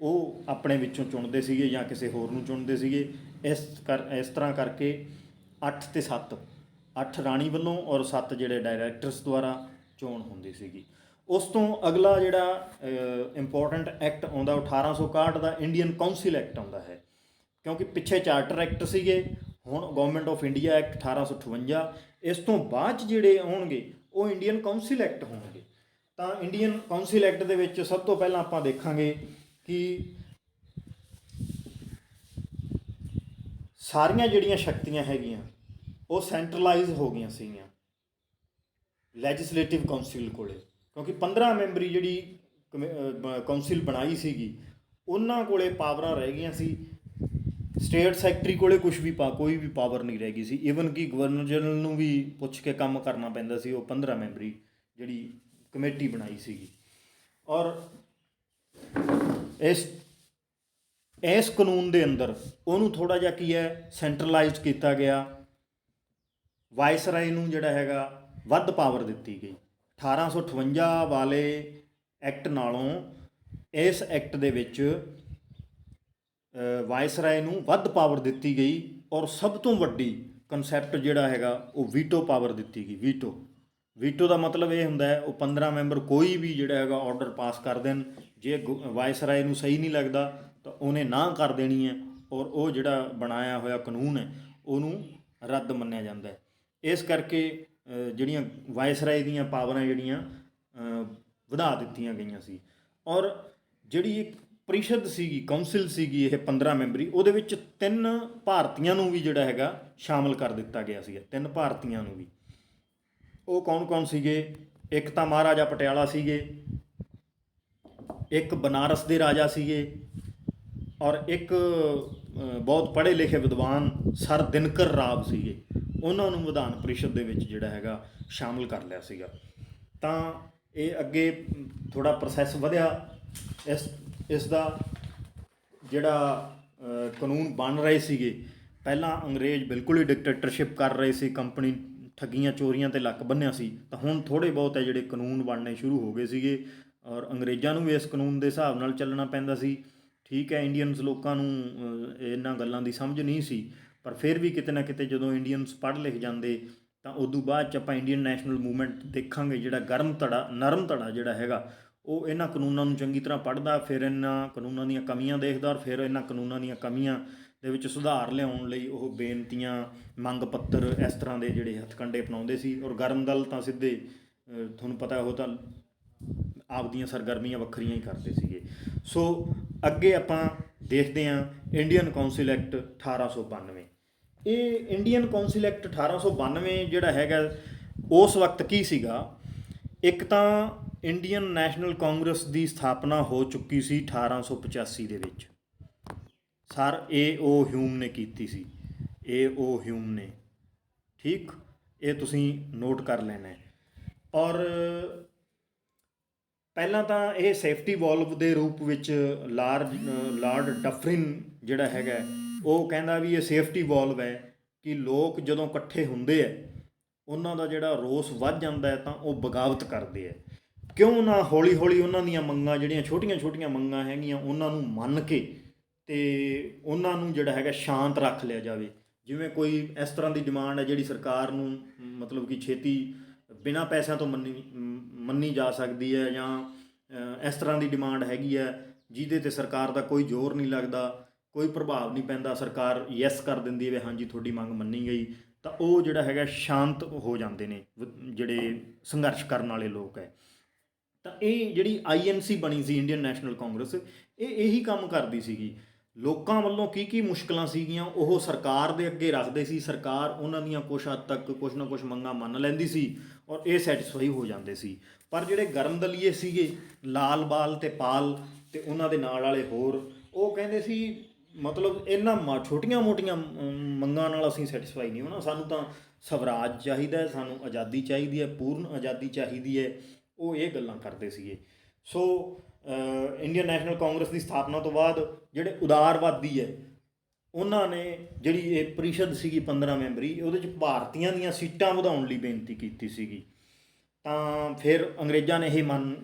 ਉਹ ਆਪਣੇ ਵਿੱਚੋਂ ਚੁਣਦੇ ਸੀਗੇ ਜਾਂ ਕਿਸੇ ਹੋਰ ਨੂੰ ਚੁਣਦੇ ਸੀਗੇ। ਇਸ ਤਰ੍ਹਾਂ ਕਰਕੇ 8 ਤੇ 7, 8 ਰਾਣੀ ਵੱਲੋਂ ਔਰ 7 ਜਿਹੜੇ ਡਾਇਰੈਕਟਰਸ ਦੁਆਰਾ ਚੋਣ ਹੁੰਦੀ ਸੀਗੀ। ਉਸ ਤੋਂ ਅਗਲਾ ਜਿਹੜਾ ਇੰਪੋਰਟੈਂਟ ਐਕਟ ਆਉਂਦਾ 1861 ਦਾ ਇੰਡੀਅਨ ਕਾਉਂਸਿਲ ਐਕਟ ਆਉਂਦਾ ਹੈ, ਕਿਉਂਕਿ ਪਿੱਛੇ ਚਾਰਟਰ ਐਕਟ ਸੀਗੇ, ਹੁਣ ਗਵਰਨਮੈਂਟ ਆਫ ਇੰਡੀਆ ਐਕਟ 1858। ਇਸ ਤੋਂ ਬਾਅਦ 'ਚ ਜਿਹੜੇ ਆਉਣਗੇ ਉਹ ਇੰਡੀਅਨ ਕਾਉਂਸਿਲ ਐਕਟ ਹੋਣਗੇ। ਤਾਂ ਇੰਡੀਅਨ ਕਾਉਂਸਿਲ ਐਕਟ ਦੇ ਵਿੱਚ ਸਭ ਤੋਂ ਪਹਿਲਾਂ ਆਪਾਂ ਦੇਖਾਂਗੇ ਕਿ ਸਾਰੀਆਂ ਜਿਹੜੀਆਂ ਸ਼ਕਤੀਆਂ ਹੈਗੀਆਂ ਉਹ ਸੈਂਟਰਲਾਈਜ਼ ਹੋ ਗਈਆਂ ਸੀਗੀਆਂ ਲੈਜਿਸਲੇਟਿਵ ਕਾਉਂਸਿਲ ਕੋਲੇ, ਕਿਉਂਕਿ 15 ਮੈਂਬਰੀ ਜਿਹੜੀ ਕਾਉਂਸਿਲ ਬਣਾਈ ਸੀਗੀ ਉਹਨਾਂ ਕੋਲੇ ਪਾਵਰਾਂ ਰਹਿ ਗਈਆਂ ਸੀ। ਸਟੇਟ ਸੈਕਟਰੀ ਕੋਲੇ ਕੋਈ ਵੀ ਪਾਵਰ ਨਹੀਂ ਰਹਿ ਗਈ ਸੀ। ਈਵਨ ਕਿ ਗਵਰਨਰ ਜਨਰਲ ਨੂੰ ਵੀ ਪੁੱਛ ਕੇ ਕੰਮ ਕਰਨਾ ਪੈਂਦਾ ਸੀ, ਉਹ 15 ਮੈਂਬਰੀ ਜਿਹੜੀ ਕਮੇਟੀ ਬਣਾਈ ਸੀਗੀ। ਔਰ ਇਸ ਕਾਨੂੰਨ ਦੇ ਅੰਦਰ ਉਹਨੂੰ ਥੋੜ੍ਹਾ ਜਿਹਾ ਕੀ ਹੈ ਸੈਂਟਰਲਾਈਜ਼ਡ ਕੀਤਾ ਗਿਆ। ਵਾਇਸਰਾਏ ਨੂੰ ਜਿਹੜਾ ਹੈਗਾ ਵੱਧ ਪਾਵਰ ਦਿੱਤੀ ਗਈ। 1858 ਵਾਲੇ ਐਕਟ ਨਾਲੋਂ ਇਸ ਐਕਟ ਦੇ ਵਿੱਚ ਵਾਇਸਰਾਏ ਨੂੰ ਵੱਧ ਪਾਵਰ ਦਿੱਤੀ ਗਈ। ਔਰ ਸਭ ਤੋਂ ਵੱਡੀ ਕਨਸੈਪਟ ਜਿਹੜਾ ਹੈਗਾ ਉਹ ਵੀਟੋ ਪਾਵਰ ਦਿੱਤੀ ਗਈ। ਵੀਟੋ ਦਾ ਮਤਲਬ ਇਹ ਹੁੰਦਾ ਹੈ ਉਹ 15 ਮੈਂਬਰ ਕੋਈ ਵੀ ਜਿਹੜਾ ਹੈਗਾ ਆਰਡਰ ਪਾਸ ਕਰ ਦੇਣ, ਜੇ ਵਾਇਸਰਾਏ ਨੂੰ ਸਹੀ ਨਹੀਂ ਲੱਗਦਾ ਤਾਂ ਉਹਨੇ ਨਾ ਕਰ ਦੇਣੀ ਹੈ, ਔਰ ਉਹ ਜਿਹੜਾ ਬਣਾਇਆ ਹੋਇਆ ਕਾਨੂੰਨ ਹੈ ਉਹਨੂੰ ਰੱਦ ਮੰਨਿਆ ਜਾਂਦਾ ਹੈ। ਇਸ ਕਰਕੇ ਜਿਹੜੀਆਂ ਵਾਇਸਰਾਏ ਦੀਆਂ ਪਾਵਰਾਂ ਜਿਹੜੀਆਂ ਵਧਾ ਦਿੱਤੀਆਂ ਗਈਆਂ ਸੀ। ਔਰ ਜਿਹੜੀ ਇੱਕ ਪ੍ਰੀਸ਼ਦ ਸੀਗੀ, ਕੌਂਸਲ ਸੀਗੀ ਇਹ 15 ਮੈਂਬਰੀ, ਉਹਦੇ ਵਿੱਚ 3 ਭਾਰਤੀਆਂ ਨੂੰ ਵੀ ਜਿਹੜਾ ਹੈਗਾ ਸ਼ਾਮਲ ਕਰ ਦਿੱਤਾ ਗਿਆ ਸੀਗਾ, 3 ਭਾਰਤੀਆਂ ਨੂੰ ਵੀ। ਉਹ ਕੌਣ ਕੌਣ ਸੀਗੇ? ਇੱਕ ਤਾਂ ਮਹਾਰਾਜਾ ਪਟਿਆਲਾ ਸੀਗੇ, ਇੱਕ ਬਨਾਰਸ ਦੇ ਰਾਜਾ ਸੀਗੇ, ਔਰ ਇੱਕ ਬਹੁਤ ਪੜ੍ਹੇ ਲਿਖੇ ਵਿਦਵਾਨ ਸਰ ਦਿਨਕਰ ਰਾਵ ਸੀਗੇ। ਉਹਨਾਂ ਨੂੰ ਵਿਧਾਨ ਪ੍ਰੀਸ਼ਦ ਦੇ ਵਿੱਚ ਜਿਹੜਾ ਹੈਗਾ ਸ਼ਾਮਲ ਕਰ ਲਿਆ ਸੀਗਾ। ਤਾਂ ਇਹ ਅੱਗੇ ਥੋੜ੍ਹਾ ਪ੍ਰੋਸੈਸ ਵਧਿਆ। ਇਸ ਦਾ ਜਿਹੜਾ ਕਾਨੂੰਨ ਬਣ ਰਹੇ ਸੀਗੇ, ਪਹਿਲਾਂ ਅੰਗਰੇਜ਼ ਬਿਲਕੁਲ ਹੀ ਡਿਕਟੇਟਰਸ਼ਿਪ ਕਰ ਰਹੇ ਸੀ, ਕੰਪਨੀ ਠੱਗੀਆਂ ਚੋਰੀਆਂ 'ਤੇ ਲੱਕ ਬੰਨ੍ਹਿਆ ਸੀ। ਤਾਂ ਹੁਣ ਥੋੜ੍ਹੇ ਬਹੁਤ ਹੈ ਜਿਹੜੇ ਕਾਨੂੰਨ ਬਣਨੇ ਸ਼ੁਰੂ ਹੋ ਗਏ ਸੀਗੇ, ਔਰ ਅੰਗਰੇਜ਼ਾਂ ਨੂੰ ਵੀ ਇਸ ਕਾਨੂੰਨ ਦੇ ਹਿਸਾਬ ਨਾਲ ਚੱਲਣਾ ਪੈਂਦਾ ਸੀ। ਠੀਕ ਹੈ, ਇੰਡੀਅਨਸ ਲੋਕਾਂ ਨੂੰ ਇਹਨਾਂ ਗੱਲਾਂ ਦੀ ਸਮਝ ਨਹੀਂ ਸੀ, ਪਰ ਫਿਰ ਵੀ ਕਿਤੇ ਨਾ ਕਿਤੇ ਜਦੋਂ ਇੰਡੀਅਨਸ ਪੜ੍ਹ ਲਿਖ ਜਾਂਦੇ ਤਾਂ ਉਦੋਂ ਬਾਅਦ 'ਚ ਆਪਾਂ ਇੰਡੀਅਨ ਨੈਸ਼ਨਲ ਮੂਵਮੈਂਟ ਦੇਖਾਂਗੇ। ਜਿਹੜਾ ਨਰਮ ਧੜਾ ਜਿਹੜਾ ਹੈਗਾ ਉਹ ਇਹਨਾਂ ਕਾਨੂੰਨਾਂ ਨੂੰ ਚੰਗੀ ਤਰ੍ਹਾਂ ਪੜ੍ਹਦਾ, ਫਿਰ ਇਹਨਾਂ ਕਾਨੂੰਨਾਂ ਦੀਆਂ ਕਮੀਆਂ ਦੇਖਦਾ, ਔਰ ਫਿਰ ਇਹਨਾਂ ਕਾਨੂੰਨਾਂ ਦੀਆਂ ਕਮੀਆਂ ਦੇ ਵਿੱਚ ਸੁਧਾਰ ਲਿਆਉਣ ਲਈ ਉਹ ਬੇਨਤੀਆਂ, ਮੰਗ ਪੱਤਰ ਇਸ ਤਰ੍ਹਾਂ ਦੇ ਜਿਹੜੇ ਹੱਥਕੰਡੇ ਅਪਣਾਉਂਦੇ ਸੀ। ਔਰ ਗਰਮ ਦਲ ਤਾਂ ਸਿੱਧੇ ਤੁਹਾਨੂੰ ਪਤਾ ਉਹ ਤਾਂ ਆਪਦੀਆਂ ਸਰਗਰਮੀਆਂ ਵੱਖਰੀਆਂ ਹੀ ਕਰਦੇ ਸੀਗੇ। ਸੋ ਅੱਗੇ ਆਪਾਂ ਦੇਖਦੇ ਹਾਂ ਇੰਡੀਅਨ ਕੌਂਸਲ ਐਕਟ 1892। ਇਹ ਇੰਡੀਅਨ ਕੌਂਸਲ ਐਕਟ 1892 ਜਿਹੜਾ ਹੈਗਾ ਉਸ ਵਕਤ ਕੀ ਸੀਗਾ? ਇੱਕ ਤਾਂ ਇੰਡੀਅਨ ਨੈਸ਼ਨਲ ਕਾਂਗਰਸ ਦੀ ਸਥਾਪਨਾ ਹੋ ਚੁੱਕੀ ਸੀ 1885 ਦੇ ਵਿੱਚ। Sir A.O. ਹਿਊਮ ਨੇ ਕੀਤੀ ਸੀ, A.O. ਹਿਊਮ ਨੇ। ਠੀਕ, ਇਹ ਤੁਸੀਂ ਨੋਟ ਕਰ ਲੈਣਾ। ਔਰ ਪਹਿਲਾਂ ਤਾਂ ਇਹ ਸੇਫਟੀ ਵਾਲਵ ਦੇ ਰੂਪ ਵਿੱਚ ਲਾਰਡ ਡਫਰਿਨ ਜਿਹੜਾ ਹੈਗਾ ਉਹ ਕਹਿੰਦਾ ਵੀ ਇਹ ਸੇਫਟੀ ਵਾਲਵ ਹੈ ਕਿ ਲੋਕ ਜਦੋਂ ਇਕੱਠੇ ਹੁੰਦੇ ਹੈ ਉਹਨਾਂ ਦਾ ਜਿਹੜਾ ਰੋਸ ਵੱਧ ਜਾਂਦਾ ਹੈ ਤਾਂ ਉਹ ਬਗਾਵਤ ਕਰਦੇ ਹੈ। ਕਿਉਂ ਨਾ ਹੌਲੀ ਹੌਲੀ ਉਹਨਾਂ ਦੀਆਂ ਮੰਗਾਂ, ਜਿਹੜੀਆਂ ਛੋਟੀਆਂ ਛੋਟੀਆਂ ਮੰਗਾਂ ਹੈਗੀਆਂ, ਉਹਨਾਂ ਨੂੰ ਮੰਨ ਕੇ ਅਤੇ ਉਹਨਾਂ ਨੂੰ ਜਿਹੜਾ ਹੈਗਾ ਸ਼ਾਂਤ ਰੱਖ ਲਿਆ ਜਾਵੇ। ਜਿਵੇਂ ਕੋਈ ਇਸ ਤਰ੍ਹਾਂ ਦੀ ਡਿਮਾਂਡ ਹੈ ਜਿਹੜੀ ਸਰਕਾਰ ਨੂੰ ਮਤਲਬ ਕਿ ਛੇਤੀ ਬਿਨਾਂ ਪੈਸਿਆਂ ਤੋਂ ਮੰਨੀ ਜਾ ਸਕਦੀ ਹੈ, ਜਾਂ ਇਸ ਤਰ੍ਹਾਂ ਦੀ ਡਿਮਾਂਡ ਹੈਗੀ ਹੈ ਜਿਹਦੇ 'ਤੇ ਸਰਕਾਰ ਦਾ ਕੋਈ ਜ਼ੋਰ ਨਹੀਂ ਲੱਗਦਾ, ਕੋਈ ਪ੍ਰਭਾਵ ਨਹੀਂ ਪੈਂਦਾ, ਸਰਕਾਰ ਯੈਸ ਕਰ ਦਿੰਦੀ ਹੈ ਹਾਂਜੀ ਤੁਹਾਡੀ ਮੰਗ ਮੰਨੀ ਗਈ, ਤਾਂ ਉਹ ਜਿਹੜਾ ਹੈਗਾ ਸ਼ਾਂਤ ਹੋ ਜਾਂਦੇ ਨੇ ਜਿਹੜੇ ਸੰਘਰਸ਼ ਕਰਨ ਵਾਲੇ ਲੋਕ ਹੈ। ਤਾਂ ਇਹ ਜਿਹੜੀ INC ਬਣੀ ਸੀ, ਇੰਡੀਅਨ ਨੈਸ਼ਨਲ ਕਾਂਗਰਸ, ਇਹ ਇਹੀ ਕੰਮ ਕਰਦੀ ਸੀਗੀ। ਲੋਕਾਂ ਵੱਲੋਂ ਕੀ ਮੁਸ਼ਕਲਾਂ ਸੀਗੀਆਂ ਉਹ ਸਰਕਾਰ ਦੇ ਅੱਗੇ ਰੱਖਦੇ ਸੀ। ਸਰਕਾਰ ਉਹਨਾਂ ਦੀਆਂ ਕੁਛ ਹੱਦ ਤੱਕ ਕੁਛ ਨਾ ਕੁਛ ਮੰਗਾਂ ਮੰਨ ਲੈਂਦੀ ਸੀ ਔਰ ਇਹ ਸੈਟਿਸਫਾਈ ਹੋ ਜਾਂਦੇ ਸੀ। ਪਰ ਜਿਹੜੇ ਗਰਮ ਦਲੀਏ ਸੀਗੇ, ਲਾਲ ਬਾਲ ਤੇ ਪਾਲ ਤੇ ਉਹਨਾਂ ਦੇ ਨਾਲ ਵਾਲੇ ਹੋਰ, ਉਹ ਕਹਿੰਦੇ ਸੀ ਮਤਲਬ ਇਹਨਾਂ ਛੋਟੀਆਂ ਮੋਟੀਆਂ ਮੰਗਾਂ ਨਾਲ ਅਸੀਂ ਸੈਟਿਸਫਾਈ ਨਹੀਂ ਹੋਣਾ, ਸਾਨੂੰ ਤਾਂ ਸਵਰਾਜ ਚਾਹੀਦਾ ਹੈ, ਸਾਨੂੰ ਆਜ਼ਾਦੀ ਚਾਹੀਦੀ ਹੈ, ਪੂਰਨ ਆਜ਼ਾਦੀ ਚਾਹੀਦੀ ਹੈ। ਉਹ ਇਹ ਗੱਲਾਂ ਕਰਦੇ ਸੀਗੇ। ਸੋ ਇੰਡੀਅਨ ਨੈਸ਼ਨਲ ਕਾਂਗਰਸ ਦੀ ਸਥਾਪਨਾ ਤੋਂ ਬਾਅਦ ਜਿਹੜੇ ਉਦਾਰਵਾਦੀ ਹੈ ਉਹਨਾਂ ਨੇ ਜਿਹੜੀ ਇਹ ਪ੍ਰੀਸ਼ਦ ਸੀਗੀ 15 ਮੈਂਬਰੀ, ਉਹਦੇ 'ਚ ਭਾਰਤੀਆਂ ਦੀਆਂ ਸੀਟਾਂ ਵਧਾਉਣ ਲਈ ਬੇਨਤੀ ਕੀਤੀ ਸੀਗੀ। ਤਾਂ ਫਿਰ ਅੰਗਰੇਜ਼ਾਂ ਨੇ ਇਹ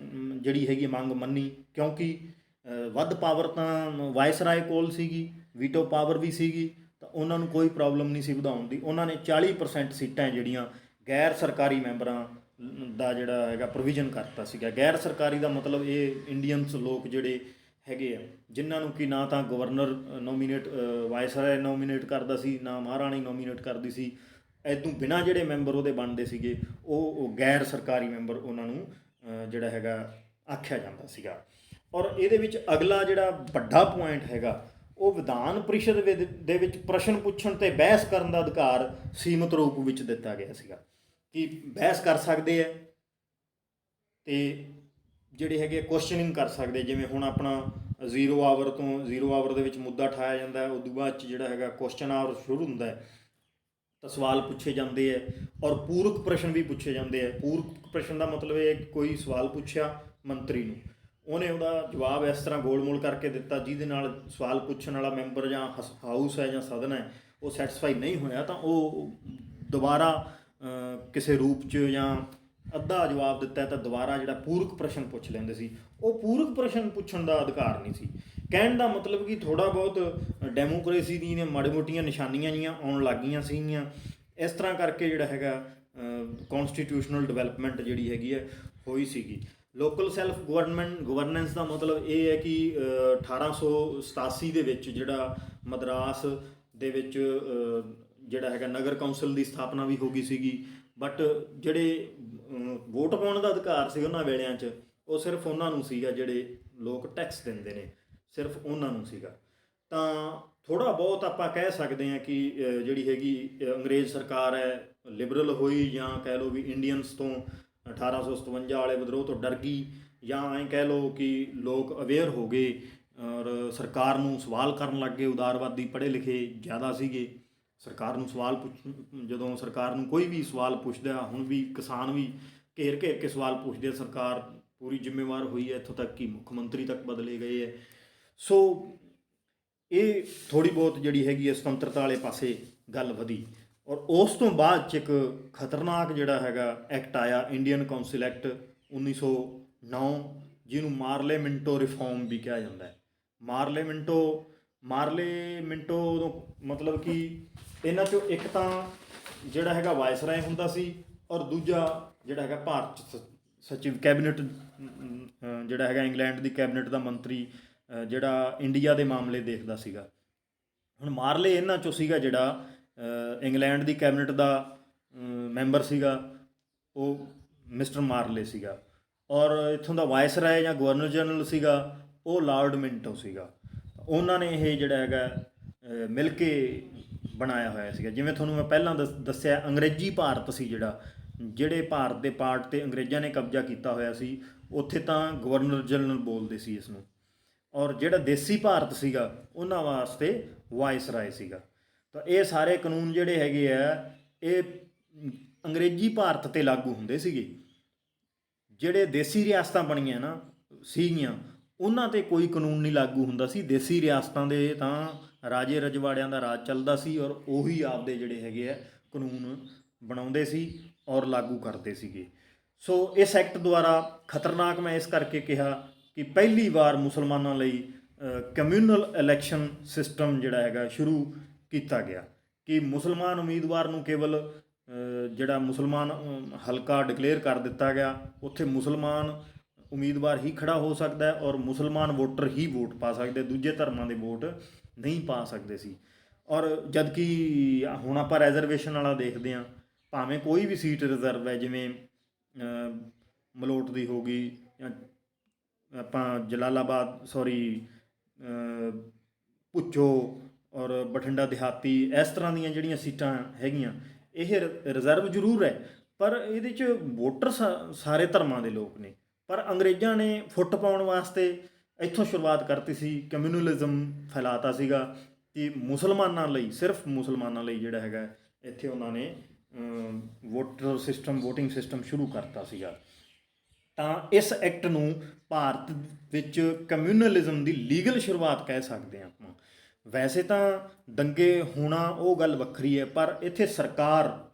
ਜਿਹੜੀ ਹੈਗੀ ਮੰਗ ਮੰਨੀ, ਕਿਉਂਕਿ ਵੱਧ ਪਾਵਰ ਤਾਂ ਵਾਇਸਰਾਏ ਕੋਲ ਸੀਗੀ, ਵੀਟੋ ਪਾਵਰ ਵੀ ਸੀਗੀ, ਤਾਂ ਉਹਨਾਂ ਨੂੰ ਕੋਈ ਪ੍ਰੋਬਲਮ ਨਹੀਂ ਸੀ ਵਧਾਉਣ ਦੀ। ਉਹਨਾਂ ਨੇ 40% ਸੀਟਾਂ ਜਿਹੜੀਆਂ ਗੈਰ ਸਰਕਾਰੀ ਮੈਂਬਰਾਂ ਦਾ ਜਿਹੜਾ ਹੈਗਾ ਪ੍ਰੋਵੀਜ਼ਨ ਕਰਤਾ ਸੀਗਾ। ਗੈਰ ਸਰਕਾਰੀ ਦਾ ਮਤਲਬ ਇਹ ਇੰਡੀਅਨਸ ਲੋਕ ਜਿਹੜੇ ਹੈਗੇ ਆ ਜਿਨ੍ਹਾਂ ਨੂੰ ਕਿ ਨਾ ਤਾਂ ਗਵਰਨਰ ਨੋਮੀਨੇਟ ਵਾਇਸਰਾਏ ਨੋਮੀਨੇਟ ਕਰਦਾ ਸੀ, ਨਾ ਮਹਾਰਾਣੀ ਨੋਮੀਨੇਟ ਕਰਦੀ ਸੀ। ਇੱਦੋਂ ਬਿਨਾਂ ਜਿਹੜੇ ਮੈਂਬਰ ਉਹਦੇ ਬਣਦੇ ਸੀਗੇ ਉਹ ਗੈਰ ਸਰਕਾਰੀ ਮੈਂਬਰ ਉਹਨਾਂ ਨੂੰ ਜਿਹੜਾ ਹੈਗਾ ਆਖਿਆ ਜਾਂਦਾ ਸੀਗਾ। ਔਰ ਇਹਦੇ ਵਿੱਚ ਅਗਲਾ ਜਿਹੜਾ ਵੱਡਾ ਪੁਆਇੰਟ ਹੈਗਾ ਉਹ ਵਿਧਾਨ ਪ੍ਰੀਸ਼ਦ ਦੇ ਵਿੱਚ ਪ੍ਰਸ਼ਨ ਪੁੱਛਣ ਅਤੇ ਬਹਿਸ ਕਰਨ ਦਾ ਅਧਿਕਾਰ ਸੀਮਤ ਰੂਪ ਵਿੱਚ ਦਿੱਤਾ ਗਿਆ ਸੀਗਾ ਕਿ ਬਹਿਸ ਕਰ ਸਕਦੇ ਹੈ ਅਤੇ ਜਿਹੜੇ ਹੈਗੇ ਕੁਐਸਚਨਿੰਗ ਕਰ ਸਕਦੇ। ਜਿਵੇਂ ਹੁਣ ਆਪਣਾ 0 ਆਵਰ ਦੇ ਵਿੱਚ ਮੁੱਦਾ ਉਠਾਇਆ ਜਾਂਦਾ, ਉਦੋਂ ਬਾਅਦ 'ਚ ਜਿਹੜਾ ਹੈਗਾ ਕੁਐਸਚਨ ਆਵਰ ਸ਼ੁਰੂ ਹੁੰਦਾ ਹੈ ਤਾਂ ਸਵਾਲ ਪੁੱਛੇ ਜਾਂਦੇ ਹੈ ਔਰ ਪੂਰਕ ਪ੍ਰਸ਼ਨ ਵੀ ਪੁੱਛੇ ਜਾਂਦੇ ਹੈ। ਪੂਰਕ ਪ੍ਰਸ਼ਨ ਦਾ ਮਤਲਬ ਇਹ ਕਿ ਕੋਈ ਸਵਾਲ ਪੁੱਛਿਆ ਮੰਤਰੀ ਨੂੰ, ਉਹਨੇ ਉਹਦਾ ਜਵਾਬ ਇਸ ਤਰ੍ਹਾਂ ਗੋਲ-ਮੋਲ ਕਰਕੇ ਦਿੱਤਾ ਜਿਹਦੇ ਨਾਲ ਸਵਾਲ ਪੁੱਛਣ ਵਾਲਾ ਮੈਂਬਰ ਜਾਂ ਹਾਊਸ ਹੈ ਜਾਂ ਸਦਨ ਹੈ ਉਹ ਸੈਟਿਸਫਾਈ ਨਹੀਂ ਹੋਇਆ, ਤਾਂ ਉਹ ਦੁਬਾਰਾ ਕਿਸੇ ਰੂਪ 'ਚ ਜਾਂ ਅੱਧਾ ਜਵਾਬ ਦਿੱਤਾ ਤਾਂ ਦੁਬਾਰਾ ਜਿਹੜਾ ਪੂਰਕ ਪ੍ਰਸ਼ਨ ਪੁੱਛ ਲੈਂਦੇ ਸੀ। ਉਹ ਪੂਰਕ ਪ੍ਰਸ਼ਨ ਪੁੱਛਣ ਦਾ ਅਧਿਕਾਰ ਨਹੀਂ ਸੀ। ਕਹਿਣ ਦਾ ਮਤਲਬ ਕਿ ਥੋੜ੍ਹਾ ਬਹੁਤ ਡੈਮੋਕਰੇਸੀ ਦੀਆਂ ਮਾੜੀ ਮੋਟੀਆਂ ਨਿਸ਼ਾਨੀਆਂ ਜੀਆਂ ਆਉਣ ਲੱਗ ਗਈਆਂ ਸੀਗੀਆਂ। ਇਸ ਤਰ੍ਹਾਂ ਕਰਕੇ ਜਿਹੜਾ ਹੈਗਾ ਕੌਨਸਟੀਟਿਊਸ਼ਨਲ ਡਿਵੈਲਪਮੈਂਟ ਜਿਹੜੀ ਹੈਗੀ ਹੈ ਹੋਈ ਸੀਗੀ। ਲੋਕਲ ਸੈਲਫ ਗਵਰਨੈਂਸ ਦਾ ਮਤਲਬ ਇਹ ਹੈ ਕਿ 1887 ਦੇ ਵਿੱਚ ਜਿਹੜਾ ਮਦਰਾਸ ਦੇ ਵਿੱਚ ਜਿਹੜਾ ਹੈਗਾ ਨਗਰ ਕੌਂਸਲ ਦੀ ਸਥਾਪਨਾ ਵੀ ਹੋ ਗਈ ਸੀਗੀ। ਬਟ ਜਿਹੜੇ ਵੋਟ ਪਾਉਣ ਦਾ ਅਧਿਕਾਰ ਸੀ ਉਹਨਾਂ ਵੇਲਿਆਂ 'ਚ, ਉਹ ਸਿਰਫ ਉਹਨਾਂ ਨੂੰ ਸੀਗਾ ਜਿਹੜੇ ਲੋਕ ਟੈਕਸ ਦਿੰਦੇ ਨੇ, ਸਿਰਫ ਉਹਨਾਂ ਨੂੰ ਸੀਗਾ। ਤਾਂ ਥੋੜ੍ਹਾ ਬਹੁਤ ਆਪਾਂ ਕਹਿ ਸਕਦੇ ਹਾਂ ਕਿ ਜਿਹੜੀ ਹੈਗੀ ਅੰਗਰੇਜ਼ ਸਰਕਾਰ ਹੈ ਲਿਬਰਲ ਹੋਈ, ਜਾਂ ਕਹਿ ਲਓ ਵੀ ਇੰਡੀਅਨਸ ਤੋਂ 1857 ਵਾਲੇ ਵਿਦਰੋਹ ਤੋਂ ਡਰ ਗਈ, ਜਾਂ ਐਂ ਕਹਿ ਲਓ ਕਿ ਲੋਕ ਅਵੇਅਰ ਹੋ ਗਏ ਔਰ ਸਰਕਾਰ ਨੂੰ ਸਵਾਲ ਕਰਨ ਲੱਗ ਗਏ। ਉਦਾਰਵਾਦੀ ਪੜ੍ਹੇ ਲਿਖੇ ਜ਼ਿਆਦਾ ਸੀਗੇ, ਸਰਕਾਰ ਨੂੰ ਜਦੋਂ ਸਰਕਾਰ ਨੂੰ ਕੋਈ ਵੀ ਸਵਾਲ ਪੁੱਛਦਾ, ਹੁਣ ਵੀ ਕਿਸਾਨ ਵੀ ਘੇਰ ਘੇਰ ਕੇ ਸਵਾਲ ਪੁੱਛਦੇ, ਸਰਕਾਰ ਪੂਰੀ ਜ਼ਿੰਮੇਵਾਰ ਹੋਈ ਹੈ, ਇੱਥੋਂ ਤੱਕ ਕਿ ਮੁੱਖ ਮੰਤਰੀ ਤੱਕ ਬਦਲੇ ਗਏ ਹੈ। ਸੋ ਇਹ ਥੋੜ੍ਹੀ ਬਹੁਤ ਜਿਹੜੀ ਹੈਗੀ ਹੈ ਸੁਤੰਤਰਤਾ ਵਾਲੇ ਪਾਸੇ ਗੱਲ ਵਧੀ। ਔਰ ਉਸ ਤੋਂ ਬਾਅਦ 'ਚ ਇੱਕ ਖਤਰਨਾਕ ਜਿਹੜਾ ਹੈਗਾ ਐਕਟ ਆਇਆ, ਇੰਡੀਅਨ ਕਾਊਂਸਿਲ ਐਕਟ 1909, ਜਿਹਨੂੰ ਮਾਰਲੇ-ਮਿੰਟੋ ਰਿਫਾਰਮ ਵੀ ਕਿਹਾ ਜਾਂਦਾ ਹੈ। ਮਾਰਲੇ-ਮਿੰਟੋ ਉਦੋਂ ਮਤਲਬ ਕਿ ਇਹਨਾਂ 'ਚੋਂ ਇੱਕ ਤਾਂ ਜਿਹੜਾ ਹੈਗਾ ਵਾਇਸਰਾਏ ਹੁੰਦਾ ਸੀ, ਔਰ ਦੂਜਾ ਜਿਹੜਾ ਹੈਗਾ ਭਾਰਤ ਸਚਿਵ ਕੈਬਨਿਟ, ਜਿਹੜਾ ਹੈਗਾ ਇੰਗਲੈਂਡ ਦੀ ਕੈਬਨਿਟ ਦਾ ਮੰਤਰੀ, ਜਿਹੜਾ ਇੰਡੀਆ ਦੇ ਮਾਮਲੇ ਦੇਖਦਾ ਸੀਗਾ। ਹੁਣ ਮਾਰਲੇ ਇਹਨਾਂ 'ਚੋਂ ਸੀਗਾ ਜਿਹੜਾ ਇੰਗਲੈਂਡ ਦੀ ਕੈਬਨਿਟ ਦਾ ਮੈਂਬਰ ਸੀਗਾ, ਉਹ ਮਿਸਟਰ ਮਾਰਲੇ ਸੀਗਾ, ਔਰ ਇੱਥੋਂ ਦਾ ਵਾਇਸਰਾਏ ਜਾਂ ਗਵਰਨਰ ਜਨਰਲ ਸੀਗਾ ਉਹ ਲਾਰਡ ਮਿੰਟੋ ਸੀਗਾ। ਉਹਨਾਂ ਨੇ ਇਹ ਜਿਹੜਾ ਹੈਗਾ ਮਿਲ ਕੇ ਬਣਾਇਆ ਹੋਇਆ ਸੀਗਾ। ਜਿਵੇਂ ਤੁਹਾਨੂੰ ਮੈਂ ਪਹਿਲਾਂ ਦੱਸਿਆ, ਅੰਗਰੇਜ਼ੀ ਭਾਰਤ ਸੀ ਜਿਹੜੇ ਭਾਰਤ ਦੇ ਪਾਰਟ 'ਤੇ ਅੰਗਰੇਜ਼ਾਂ ਨੇ ਕਬਜ਼ਾ ਕੀਤਾ ਹੋਇਆ ਸੀ, ਉੱਥੇ ਤਾਂ ਗਵਰਨਰ ਜਨਰਲ ਬੋਲਦੇ ਸੀ ਇਸ ਨੂੰ, ਔਰ ਜਿਹੜਾ ਦੇਸੀ ਭਾਰਤ ਸੀਗਾ ਉਹਨਾਂ ਵਾਸਤੇ ਵਾਇਸਰਾਏ ਸੀਗਾ। ਤਾਂ ਇਹ ਸਾਰੇ ਕਾਨੂੰਨ ਜਿਹੜੇ ਹੈਗੇ ਆ ਇਹ ਅੰਗਰੇਜ਼ੀ ਭਾਰਤ 'ਤੇ ਲਾਗੂ ਹੁੰਦੇ ਸੀਗੇ। ਜਿਹੜੇ ਦੇਸੀ ਰਿਆਸਤਾਂ ਬਣੀਆਂ ਸੀਗੀਆਂ ਉਹਨਾਂ 'ਤੇ ਕੋਈ ਕਾਨੂੰਨ ਨਹੀਂ ਲਾਗੂ ਹੁੰਦਾ ਸੀ। ਦੇਸੀ ਰਿਆਸਤਾਂ ਦੇ ਤਾਂ ਰਾਜੇ ਰਜਵਾੜਿਆਂ ਦਾ ਰਾਜ ਚੱਲਦਾ ਸੀ, ਔਰ ਉਹੀ ਆਪਦੇ ਜਿਹੜੇ ਹੈਗੇ ਆ ਕਾਨੂੰਨ ਬਣਾਉਂਦੇ ਸੀ ਔਰ ਲਾਗੂ ਕਰਦੇ ਸੀਗੇ। ਸੋ ਇਸ ਐਕਟ ਦੁਆਰਾ ਖਤਰਨਾਕ ਮੈਂ ਇਸ ਕਰਕੇ ਕਿਹਾ ਕਿ ਪਹਿਲੀ ਵਾਰ ਮੁਸਲਮਾਨਾਂ ਲਈ ਕਮਿਊਨਲ ਇਲੈਕਸ਼ਨ ਸਿਸਟਮ ਜਿਹੜਾ ਹੈਗਾ ਸ਼ੁਰੂ ਕੀਤਾ ਗਿਆ, ਕਿ ਮੁਸਲਮਾਨ ਉਮੀਦਵਾਰ ਨੂੰ ਕੇਵਲ ਜਿਹੜਾ ਮੁਸਲਮਾਨ ਹਲਕਾ ਡਿਕਲੇਅਰ ਕਰ ਦਿੱਤਾ ਗਿਆ, ਉੱਥੇ ਮੁਸਲਮਾਨ ਉਮੀਦਵਾਰ ਹੀ ਖੜਾ ਹੋ ਸਕਦਾ ਹੈ ਔਰ ਮੁਸਲਮਾਨ ਵੋਟਰ ਹੀ ਵੋਟ ਪਾ ਸਕਦੇ, ਦੂਜੇ ਧਰਮਾਂ ਦੇ ਵੋਟ ਨਹੀਂ ਪਾ ਸਕਦੇ ਸੀ। ਔਰ ਜਦ ਕਿ ਹੁਣ ਆਪਾਂ ਰਿਜ਼ਰਵੇਸ਼ਨ ਵਾਲਾ ਦੇਖਦੇ ਹਾਂ, ਭਾਵੇਂ ਕੋਈ ਵੀ ਸੀਟ ਰਿਜ਼ਰਵ ਹੈ, ਜਿਵੇਂ ਮਲੋਟ ਦੀ ਹੋ ਗਈ, ਜਾਂ ਆਪਾਂ ਭੁੱਚੋ ਔਰ ਬਠਿੰਡਾ ਦਿਹਾਤੀ, ਇਸ ਤਰ੍ਹਾਂ ਦੀਆਂ ਜਿਹੜੀਆਂ ਸੀਟਾਂ ਹੈਗੀਆਂ ਇਹ ਰਿਜ਼ਰਵ ਜ਼ਰੂਰ ਹੈ, ਪਰ ਇਹਦੇ 'ਚ ਵੋਟਰ ਸਾਰੇ ਧਰਮਾਂ ਦੇ ਲੋਕ ਨੇ। ਪਰ ਅੰਗਰੇਜ਼ਾਂ ਨੇ ਫੁੱਟ ਪਾਉਣ ਵਾਸਤੇ ਇੱਥੋਂ ਸ਼ੁਰੂਆਤ ਕਰਤੀ ਸੀ, ਕਮਿਊਨਲਿਜ਼ਮ ਫੈਲਾਤਾ ਸੀਗਾ ਕਿ ਮੁਸਲਮਾਨਾਂ ਲਈ, ਸਿਰਫ ਮੁਸਲਮਾਨਾਂ ਲਈ ਜਿਹੜਾ ਹੈਗਾ ਇੱਥੇ ਉਹਨਾਂ ਨੇ ਵੋਟਿੰਗ ਸਿਸਟਮ ਸ਼ੁਰੂ ਕਰਤਾ ਸੀਗਾ। ਤਾਂ ਇਸ ਐਕਟ ਨੂੰ ਭਾਰਤ ਵਿੱਚ ਕਮਿਊਨਲਿਜ਼ਮ ਦੀ ਲੀਗਲ ਸ਼ੁਰੂਆਤ ਕਹਿ ਸਕਦੇ ਹਾਂ ਆਪਾਂ। ਵੈਸੇ ਤਾਂ ਦੰਗੇ ਹੋਣਾ ਉਹ ਗੱਲ ਵੱਖਰੀ ਹੈ, ਪਰ ਇੱਥੇ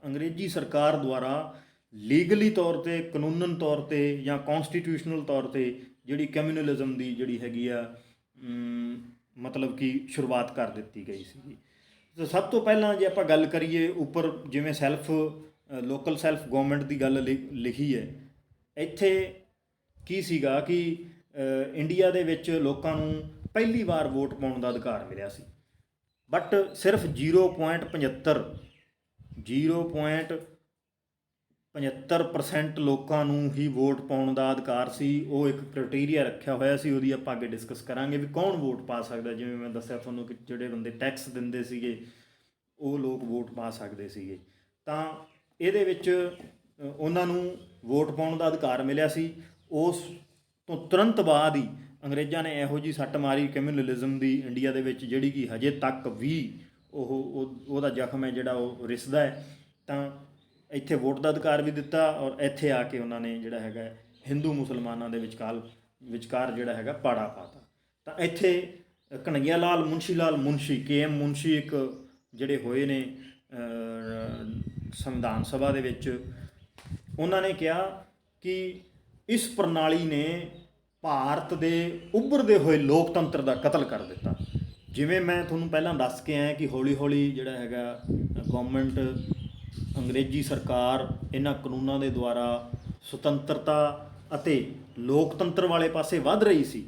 ਅੰਗਰੇਜ਼ੀ ਸਰਕਾਰ ਦੁਆਰਾ ਲੀਗਲੀ ਤੌਰ 'ਤੇ, ਕਾਨੂੰਨਨ ਤੌਰ 'ਤੇ ਜਾਂ ਕੌਂਸਟੀਟਿਊਸ਼ਨਲ ਤੌਰ 'ਤੇ ਜਿਹੜੀ ਕਮਿਊਨਲਿਜ਼ਮ ਦੀ ਜਿਹੜੀ ਹੈਗੀ ਆ ਮਤਲਬ ਕਿ ਸ਼ੁਰੂਆਤ ਕਰ ਦਿੱਤੀ ਗਈ ਸੀਗੀ। ਤਾਂ ਸਭ ਤੋਂ ਪਹਿਲਾਂ ਜੇ ਆਪਾਂ ਗੱਲ ਕਰੀਏ ਉੱਪਰ, ਜਿਵੇਂ ਲੋਕਲ ਸੈਲਫ ਗਵਰਨਮੈਂਟ ਦੀ ਗੱਲ ਲਿਖੀ ਹੈ, ਇੱਥੇ ਕੀ ਸੀਗਾ ਕਿ ਇੰਡੀਆ ਦੇ ਵਿੱਚ ਲੋਕਾਂ ਨੂੰ ਪਹਿਲੀ ਵਾਰ ਵੋਟ ਪਾਉਣ ਦਾ ਅਧਿਕਾਰ ਮਿਲਿਆ ਸੀ, ਬਟ ਸਿਰਫ 0.75% ਲੋਕਾਂ ਨੂੰ ਹੀ ਵੋਟ ਪਾਉਣ ਦਾ ਅਧਿਕਾਰ ਸੀ। ਉਹ ਇੱਕ ਕ੍ਰਾਈਟੇਰੀਆ ਰੱਖਿਆ ਹੋਇਆ ਸੀ, ਉਹਦੀ ਆਪਾਂ ਅੱਗੇ ਡਿਸਕਸ ਕਰਾਂਗੇ ਵੀ ਕੌਣ ਵੋਟ ਪਾ ਸਕਦਾ। ਜਿਵੇਂ ਮੈਂ ਦੱਸਿਆ ਤੁਹਾਨੂੰ ਕਿ ਜਿਹੜੇ ਬੰਦੇ ਟੈਕਸ ਦਿੰਦੇ ਸੀਗੇ ਉਹ ਲੋਕ ਵੋਟ ਪਾ ਸਕਦੇ ਸੀਗੇ। ਤਾਂ ਇਹਦੇ ਵਿੱਚ ਉਹਨਾਂ ਨੂੰ ਵੋਟ ਪਾਉਣ ਦਾ ਅਧਿਕਾਰ ਮਿਲਿਆ ਸੀ। ਉਸ ਤੋਂ ਤੁਰੰਤ ਬਾਅਦ ਹੀ ਅੰਗਰੇਜ਼ਾਂ ਨੇ ਇਹੋ ਜਿਹੀ ਸੱਟ ਮਾਰੀ ਕਮਿਊਨਲਿਜ਼ਮ ਦੀ ਇੰਡੀਆ ਦੇ ਵਿੱਚ, ਜਿਹੜੀ ਕਿ ਹਜੇ ਤੱਕ ਵੀ ਉਹਦਾ ਜ਼ਖਮ ਹੈ ਜਿਹੜਾ ਉਹ ਰਿਸਦਾ ਹੈ। ਤਾਂ ਇੱਥੇ ਵੋਟ ਦਾ ਅਧਿਕਾਰ ਵੀ ਦਿੱਤਾ, ਔਰ ਇੱਥੇ ਆ ਕੇ ਉਹਨਾਂ ਨੇ ਜਿਹੜਾ ਹੈਗਾ ਹਿੰਦੂ ਮੁਸਲਮਾਨਾਂ ਦੇ ਵਿਚਕਾਰ ਜਿਹੜਾ ਹੈਗਾ ਪਾੜਾ ਪਾਤਾ। ਤਾਂ ਇੱਥੇ ਕਨ੍ਹਈਆ ਲਾਲ ਮੁਨਸ਼ੀ KM ਮੁਨਸ਼ੀ ਇੱਕ ਜਿਹੜੇ ਹੋਏ ਨੇ ਸੰਵਿਧਾਨ ਸਭਾ ਦੇ ਵਿੱਚ, ਉਹਨਾਂ ਨੇ ਕਿਹਾ ਕਿ ਇਸ ਪ੍ਰਣਾਲੀ ਨੇ ਭਾਰਤ ਦੇ ਉੱਭਰਦੇ ਹੋਏ ਲੋਕਤੰਤਰ ਦਾ ਕਤਲ ਕਰ ਦਿੱਤਾ। ਜਿਵੇਂ ਮੈਂ ਤੁਹਾਨੂੰ ਪਹਿਲਾਂ ਦੱਸ ਕੇ ਆਇਆ ਕਿ ਹੌਲੀ ਹੌਲੀ ਜਿਹੜਾ ਹੈਗਾ ਗਵਰਨਮੈਂਟ, ਅੰਗਰੇਜ਼ੀ ਸਰਕਾਰ ਇਹਨਾਂ ਕਾਨੂੰਨਾਂ ਦੇ ਦੁਆਰਾ ਸੁਤੰਤਰਤਾ ਅਤੇ ਲੋਕਤੰਤਰ ਵਾਲੇ ਪਾਸੇ ਵੱਧ ਰਹੀ ਸੀ।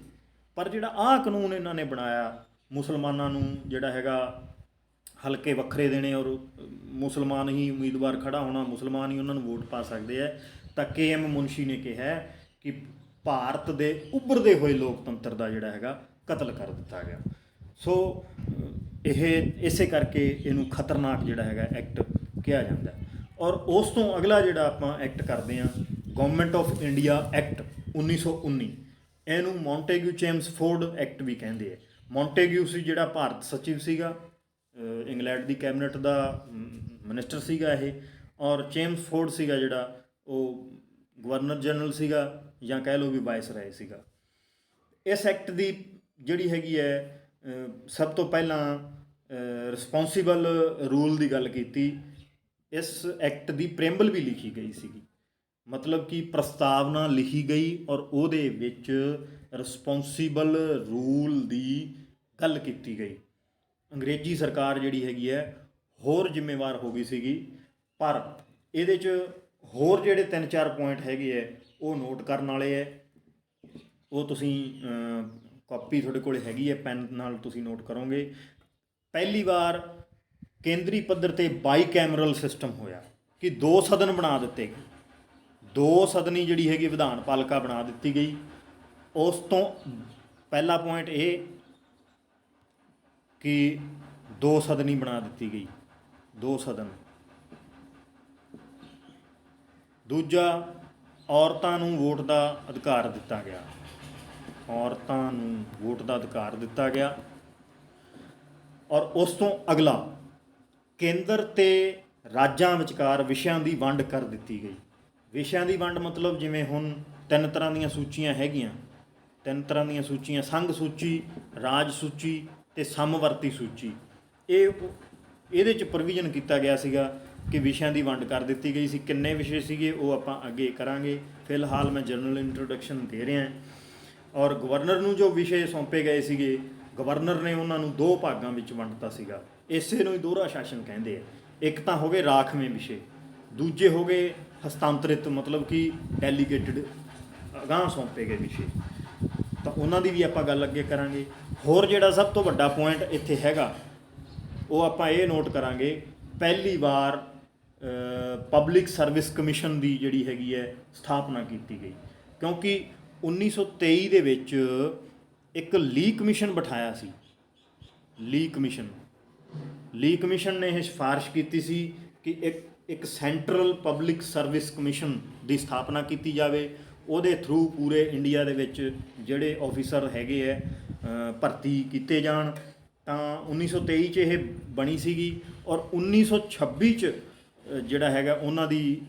ਪਰ ਜਿਹੜਾ ਆਹ ਕਾਨੂੰਨ ਇਹਨਾਂ ਨੇ ਬਣਾਇਆ, ਮੁਸਲਮਾਨਾਂ ਨੂੰ ਜਿਹੜਾ ਹੈਗਾ ਹਲਕੇ ਵੱਖਰੇ ਦੇਣੇ ਔਰ ਮੁਸਲਮਾਨ ਹੀ ਉਮੀਦਵਾਰ ਖੜਾ ਹੋਣਾ, ਮੁਸਲਮਾਨ ਹੀ ਉਹਨਾਂ ਨੂੰ ਵੋਟ ਪਾ ਸਕਦੇ ਹੈ, ਤਾਂ KM ਮੁਨਸ਼ੀ ਨੇ ਕਿਹਾ ਕਿ ਭਾਰਤ ਦੇ ਉੱਭਰਦੇ ਹੋਏ ਲੋਕਤੰਤਰ ਦਾ ਜਿਹੜਾ ਹੈਗਾ ਕਤਲ ਕਰ ਦਿੱਤਾ ਗਿਆ। ਸੋ ਇਹ ਇਸੇ ਕਰਕੇ ਇਹਨੂੰ ਖਤਰਨਾਕ ਜਿਹੜਾ ਹੈਗਾ ਐਕਟ ਕਿਹਾ ਜਾਂਦਾ। ਔਰ ਉਸ ਤੋਂ ਅਗਲਾ ਜਿਹੜਾ ਆਪਾਂ ਐਕਟ ਕਰਦੇ ਹਾਂ, ਗਵਰਨਮੈਂਟ ਆਫ ਇੰਡੀਆ ਐਕਟ 1919, ਇਹਨੂੰ ਮੌਂਟੇਗਿਊ ਚੇਮਸਫੋਰਡ ਐਕਟ ਵੀ ਕਹਿੰਦੇ ਆ। ਮੌਂਟੇਗਿਊ ਸੀ ਜਿਹੜਾ ਭਾਰਤ ਸਚਿਵ ਸੀਗਾ, ਇੰਗਲੈਂਡ ਦੀ ਕੈਬਨਿਟ ਦਾ ਮਿਨਿਸਟਰ ਸੀਗਾ ਇਹ, ਔਰ ਚੇਮਸਫੋਰਡ ਸੀਗਾ ਜਿਹੜਾ ਉਹ ਗਵਰਨਰ ਜਨਰਲ ਸੀਗਾ, ਜਾਂ ਕਹਿ ਲਓ ਵੀ ਵਾਇਸਰਾਏ ਸੀਗਾ। ਇਸ ਐਕਟ ਦੀ ਜਿਹੜੀ ਹੈਗੀ ਹੈ, ਸਭ ਤੋਂ ਪਹਿਲਾਂ ਰਿਸਪੌਂਸੀਬਲ ਰੂਲ ਦੀ ਗੱਲ ਕੀਤੀ। ਇਸ ਐਕਟ ਦੀ ਪ੍ਰੇਮਬਲ ਵੀ ਲਿਖੀ ਗਈ ਸੀਗੀ, ਮਤਲਬ ਕਿ ਪ੍ਰਸਤਾਵਨਾ ਲਿਖੀ ਗਈ ਔਰ ਉਹਦੇ ਵਿੱਚ ਰਿਸਪੌਂਸੀਬਲ ਰੂਲ ਦੀ ਗੱਲ ਕੀਤੀ ਗਈ। ਅੰਗਰੇਜ਼ੀ ਸਰਕਾਰ ਜਿਹੜੀ ਹੈਗੀ ਹੈ ਹੋਰ ਜ਼ਿੰਮੇਵਾਰ ਹੋ ਗਈ ਸੀਗੀ, ਪਰ ਇਹਦੇ 'ਚ ਹੋਰ ਜਿਹੜੇ 3-4 ਪੁਆਇੰਟ ਹੈਗੇ ਹੈ ਉਹ ਨੋਟ ਕਰਨ ਵਾਲੇ ਹੈ। ਉਹ ਤੁਸੀਂ ਕਾਪੀ ਤੁਹਾਡੇ ਕੋਲ ਹੈਗੀ ਹੈ, ਪੈਨ ਨਾਲ ਤੁਸੀਂ ਨੋਟ ਕਰੋਗੇ। ਪਹਿਲੀ ਵਾਰ ਕੇਂਦਰੀ ਪੱਧਰ 'ਤੇ ਬਾਈ ਕੈਮਰਲ ਸਿਸਟਮ ਹੋਇਆ ਕਿ 2 ਸਦਨ ਬਣਾ ਦਿੱਤੇ ਗਏ, 2 ਸਦਨੀ ਜਿਹੜੀ ਹੈਗੀ ਵਿਧਾਨ ਪਾਲਿਕਾ ਬਣਾ ਦਿੱਤੀ ਗਈ। ਉਸ ਤੋਂ ਪਹਿਲਾ ਪੁਆਇੰਟ ਇਹ ਕਿ 2 ਸਦਨੀ ਬਣਾ ਦਿੱਤੀ ਗਈ, 2 ਸਦਨ। ਦੂਜਾ, ਔਰਤਾਂ ਨੂੰ ਵੋਟ ਦਾ ਅਧਿਕਾਰ ਦਿੱਤਾ ਗਿਆ, ਔਰਤਾਂ ਨੂੰ ਵੋਟ ਦਾ ਅਧਿਕਾਰ ਦਿੱਤਾ ਗਿਆ। ਔਰ ਉਸ ਤੋਂ ਅਗਲਾ, ਕੇਂਦਰ ਤੇ ਰਾਜਾਂ ਵਿਚਕਾਰ ਵਿਸ਼ਿਆਂ ਦੀ ਵੰਡ ਕਰ ਦਿੱਤੀ ਗਈ। ਵਿਸ਼ਿਆਂ ਦੀ ਵੰਡ ਮਤਲਬ ਜਿਵੇਂ ਹੁਣ 3 ਤਰ੍ਹਾਂ ਦੀਆਂ ਸੂਚੀਆਂ ਹੈਗੀਆਂ, 3 ਤਰ੍ਹਾਂ ਦੀਆਂ ਸੂਚੀਆਂ, ਸੰਘ ਸੂਚੀ, ਰਾਜ ਸੂਚੀ ਅਤੇ ਸਮਵਰਤੀ ਸੂਚੀ। ਇਹਦੇ 'ਚ ਪ੍ਰੋਵੀਜ਼ਨ ਕੀਤਾ ਗਿਆ ਸੀਗਾ ਕਿ ਵਿਸ਼ਿਆਂ ਦੀ ਵੰਡ ਕਰ ਦਿੱਤੀ ਗਈ ਸੀ। ਕਿੰਨੇ ਵਿਸ਼ੇ ਸੀਗੇ ਉਹ ਆਪਾਂ ਅੱਗੇ ਕਰਾਂਗੇ, ਫਿਲਹਾਲ ਮੈਂ ਜਨਰਲ ਇੰਟਰੋਡਕਸ਼ਨ ਦੇ ਰਿਹਾ। ਔਰ ਗਵਰਨਰ ਨੂੰ ਜੋ ਵਿਸ਼ੇ ਸੌਂਪੇ ਗਏ ਸੀਗੇ, ਗਵਰਨਰ ਨੇ ਉਹਨਾਂ ਨੂੰ 2 ਭਾਗਾਂ ਵਿੱਚ ਵੰਡਤਾ ਸੀਗਾ। ਇਸੇ ਨੂੰ ਹੀ ਦੋਹਰਾ ਸ਼ਾਸਨ ਕਹਿੰਦੇ ਆ। ਇੱਕ ਤਾਂ ਹੋ ਗਏ ਰਾਖਵੇਂ ਵਿਸ਼ੇ, ਦੂਜੇ ਹੋ ਗਏ ਹਸਤਾਂਤਰਿਤ, ਮਤਲਬ ਕਿ ਡੈਲੀਗੇਟਡ, ਅਗਾਂਹ ਸੌਂਪੇ ਗਏ ਵਿਸ਼ੇ। ਤਾਂ ਉਹਨਾਂ ਦੀ ਵੀ ਆਪਾਂ ਗੱਲ ਅੱਗੇ ਕਰਾਂਗੇ। ਹੋਰ ਜਿਹੜਾ ਸਭ ਤੋਂ ਵੱਡਾ ਪੁਆਇੰਟ ਇੱਥੇ ਹੈਗਾ ਉਹ ਆਪਾਂ ਇਹ ਨੋਟ ਕਰਾਂਗੇ, ਪਹਿਲੀ ਵਾਰ ਪਬਲਿਕ ਸਰਵਿਸ ਕਮਿਸ਼ਨ ਦੀ ਜਿਹੜੀ ਹੈਗੀ ਹੈ ਸਥਾਪਨਾ ਕੀਤੀ ਗਈ। ਕਿਉਂਕਿ 1923 ਦੇ ਵਿੱਚ ਇੱਕ ਲੀ ਕਮਿਸ਼ਨ ਬਿਠਾਇਆ ਸੀ। ਲੀ ਕਮਿਸ਼ਨ ਨੇ ਇਹ ਸਿਫਾਰਿਸ਼ ਕੀਤੀ ਸੀ ਕਿ ਇੱਕ ਸੈਂਟਰਲ ਪਬਲਿਕ ਸਰਵਿਸ ਕਮਿਸ਼ਨ ਦੀ ਸਥਾਪਨਾ ਕੀਤੀ ਜਾਵੇ। ਉਹਦੇ ਥਰੂ ਪੂਰੇ ਇੰਡੀਆ ਦੇ ਵਿੱਚ ਜਿਹੜੇ ਆਫੀਸਰ ਹੈਗੇ ਹੈ ਭਰਤੀ ਕੀਤੇ ਜਾਣ। ਤਾਂ 1923 'ਚ ਇਹ ਬਣੀ ਸੀਗੀ ਔਰ 1926 'ਚ ਜਿਹੜਾ ਹੈਗਾ ਉਹਨਾਂ ਦੀ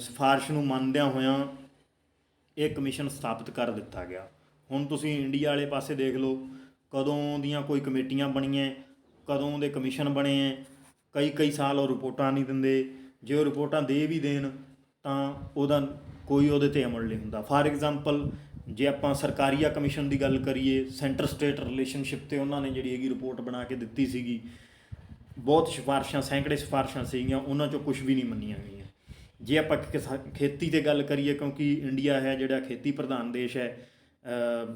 ਸਿਫਾਰਿਸ਼ ਨੂੰ ਮੰਨਦਿਆਂ ਹੋਇਆਂ ਇਹ ਕਮਿਸ਼ਨ ਸਥਾਪਿਤ ਕਰ ਦਿੱਤਾ ਗਿਆ। ਹੁਣ ਤੁਸੀਂ ਇੰਡੀਆ ਵਾਲੇ ਪਾਸੇ ਦੇਖ ਲਓ, ਕਦੋਂ ਦੀਆਂ ਕੋਈ ਕਮੇਟੀਆਂ ਬਣੀਆਂ, ਕਦੋਂ ਦੇ ਕਮਿਸ਼ਨ ਬਣੇ ਹੈ, ਕਈ ਸਾਲ ਉਹ ਰਿਪੋਰਟਾਂ ਨਹੀਂ ਦਿੰਦੇ। ਜੇ ਉਹ ਰਿਪੋਰਟਾਂ ਦੇ ਵੀ ਦੇਣ ਤਾਂ ਉਹਦਾ ਕੋਈ ਉਹਦੇ 'ਤੇ ਅਮਲ ਨਹੀਂ ਹੁੰਦਾ। ਫਾਰ ਐਗਜ਼ਾਮਪਲ ਜੇ ਆਪਾਂ ਸਰਕਾਰੀਆ ਕਮਿਸ਼ਨ ਦੀ ਗੱਲ ਕਰੀਏ, ਸੈਂਟਰ ਸਟੇਟ ਰਿਲੇਸ਼ਨਸ਼ਿਪ 'ਤੇ ਉਹਨਾਂ ਨੇ ਜਿਹੜੀ ਹੈਗੀ ਰਿਪੋਰਟ ਬਣਾ ਕੇ ਦਿੱਤੀ ਸੀਗੀ। ਬਹੁਤ ਸਿਫਾਰਿਸ਼ਾਂ, ਸੈਂਕੜੇ ਸਿਫਾਰਿਸ਼ਾਂ ਸੀਗੀਆਂ, ਉਹਨਾਂ 'ਚੋਂ ਕੁਛ ਵੀ ਨਹੀਂ ਮੰਨੀਆਂ ਗਈਆਂ। ਜੇ ਆਪਾਂ ਖੇਤੀ 'ਤੇ ਗੱਲ ਕਰੀਏ, ਕਿਉਂਕਿ ਇੰਡੀਆ ਹੈ ਜਿਹੜਾ ਖੇਤੀ ਪ੍ਰਧਾਨ ਦੇਸ਼ ਹੈ,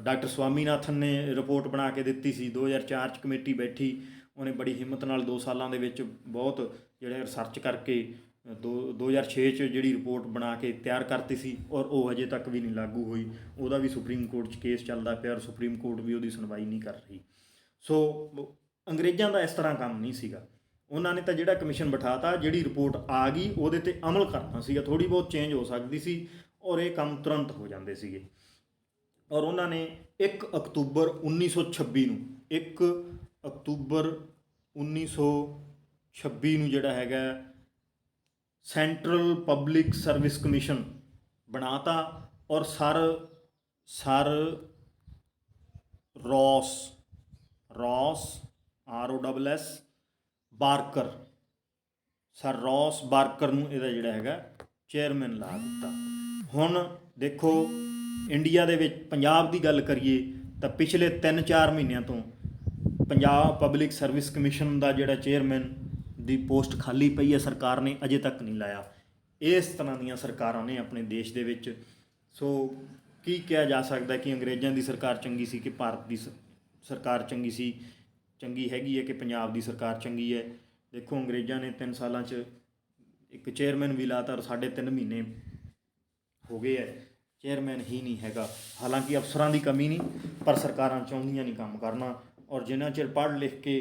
ਡਾਕਟਰ ਸਵਾਮੀਨਾਥਨ ਨੇ ਰਿਪੋਰਟ ਬਣਾ ਕੇ ਦਿੱਤੀ ਸੀ। 2004 'ਚ ਕਮੇਟੀ ਬੈਠੀ, ਉਹਨੇ ਬੜੀ ਹਿੰਮਤ ਨਾਲ 2 ਸਾਲਾਂ ਦੇ ਵਿੱਚ ਬਹੁਤ ਜਿਹੜੇ ਰਿਸਰਚ ਕਰਕੇ 2006 'ਚ ਜਿਹੜੀ ਰਿਪੋਰਟ ਬਣਾ ਕੇ ਤਿਆਰ ਕਰਤੀ ਸੀ ਔਰ ਉਹ ਅਜੇ ਤੱਕ ਵੀ ਨਹੀਂ ਲਾਗੂ ਹੋਈ। ਉਹਦਾ ਵੀ ਸੁਪਰੀਮ ਕੋਰਟ 'ਚ ਕੇਸ ਚੱਲਦਾ ਪਿਆ ਔਰ ਸੁਪਰੀਮ ਕੋਰਟ ਵੀ ਉਹਦੀ ਸੁਣਵਾਈ ਨਹੀਂ ਕਰ ਰਹੀ। ਸੋ ਅੰਗਰੇਜ਼ਾਂ ਦਾ ਇਸ ਤਰ੍ਹਾਂ ਕੰਮ ਨਹੀਂ ਸੀਗਾ। ਉਹਨਾਂ ਨੇ ਤਾਂ ਜਿਹੜਾ ਕਮਿਸ਼ਨ ਬਿਠਾਤਾ, ਜਿਹੜੀ ਰਿਪੋਰਟ ਆ ਗਈ ਉਹਦੇ 'ਤੇ ਅਮਲ ਕਰਨਾ ਸੀਗਾ। ਥੋੜ੍ਹੀ ਬਹੁਤ ਚੇਂਜ ਹੋ ਸਕਦੀ ਸੀ ਔਰ ਇਹ ਕੰਮ ਤੁਰੰਤ ਹੋ ਜਾਂਦੇ ਸੀਗੇ। ਔਰ ਉਹਨਾਂ ਨੇ 1 ਅਕਤੂਬਰ 1926 ਨੂੰ 1 ਅਕਤੂਬਰ 1926 ਨੂੰ ਜਿਹੜਾ ਹੈਗਾ ਸੈਂਟਰਲ ਪਬਲਿਕ ਸਰਵਿਸ ਕਮਿਸ਼ਨ ਬਣਾਤਾ। ਔਰ ਸਰ ਰੌਸ ROSS ਬਾਰਕਰ, ਸਰ ਰੌਸ ਬਾਰਕਰ ਨੂੰ ਇਹਦਾ ਜਿਹੜਾ ਹੈਗਾ ਚੇਅਰਮੈਨ ਲਾ ਦਿੱਤਾ। ਹੁਣ ਦੇਖੋ ਇੰਡੀਆ ਦੇ ਵਿੱਚ ਪੰਜਾਬ ਦੀ ਗੱਲ ਕਰੀਏ ਤਾਂ ਪਿਛਲੇ 3-4 ਮਹੀਨਿਆਂ ਤੋਂ ਪੰਜਾਬ ਪਬਲਿਕ ਸਰਵਿਸ ਕਮਿਸ਼ਨ ਦਾ ਜਿਹੜਾ ਚੇਅਰਮੈਨ ਦੀ ਪੋਸਟ ਖਾਲੀ ਪਈ ਹੈ, ਸਰਕਾਰ ਨੇ ਅਜੇ ਤੱਕ ਨਹੀਂ ਲਾਇਆ। ਇਸ ਤਰ੍ਹਾਂ ਦੀਆਂ ਸਰਕਾਰਾਂ ਨੇ ਆਪਣੇ ਦੇਸ਼ ਦੇ ਵਿੱਚ। ਸੋ ਕੀ ਕਿਹਾ ਜਾ ਸਕਦਾ ਕਿ ਅੰਗਰੇਜ਼ਾਂ ਦੀ ਸਰਕਾਰ ਚੰਗੀ ਸੀ ਕਿ ਭਾਰਤ ਦੀ ਸਰਕਾਰ ਚੰਗੀ ਸੀ, ਚੰਗੀ ਹੈਗੀ ਹੈ ਕਿ ਪੰਜਾਬ ਦੀ ਸਰਕਾਰ ਚੰਗੀ ਹੈ? ਦੇਖੋ, ਅੰਗਰੇਜ਼ਾਂ ਨੇ 3 ਸਾਲਾਂ 'ਚ ਇੱਕ ਚੇਅਰਮੈਨ ਵੀ ਲਾਤਾ ਔਰ 3.5 ਮਹੀਨੇ ਹੋ ਗਏ ਹੈ, ਚੇਅਰਮੈਨ ਹੀ ਨਹੀਂ ਹੈਗਾ। ਹਾਲਾਂਕਿ ਅਫਸਰਾਂ ਦੀ ਕਮੀ ਨਹੀਂ, ਪਰ ਸਰਕਾਰਾਂ ਚਾਹੁੰਦੀਆਂ ਨਹੀਂ ਕੰਮ ਕਰਨਾ, ਔਰ ਜਿੰਨਾ ਚਿਰ ਪੜ੍ਹ ਲਿਖ ਕੇ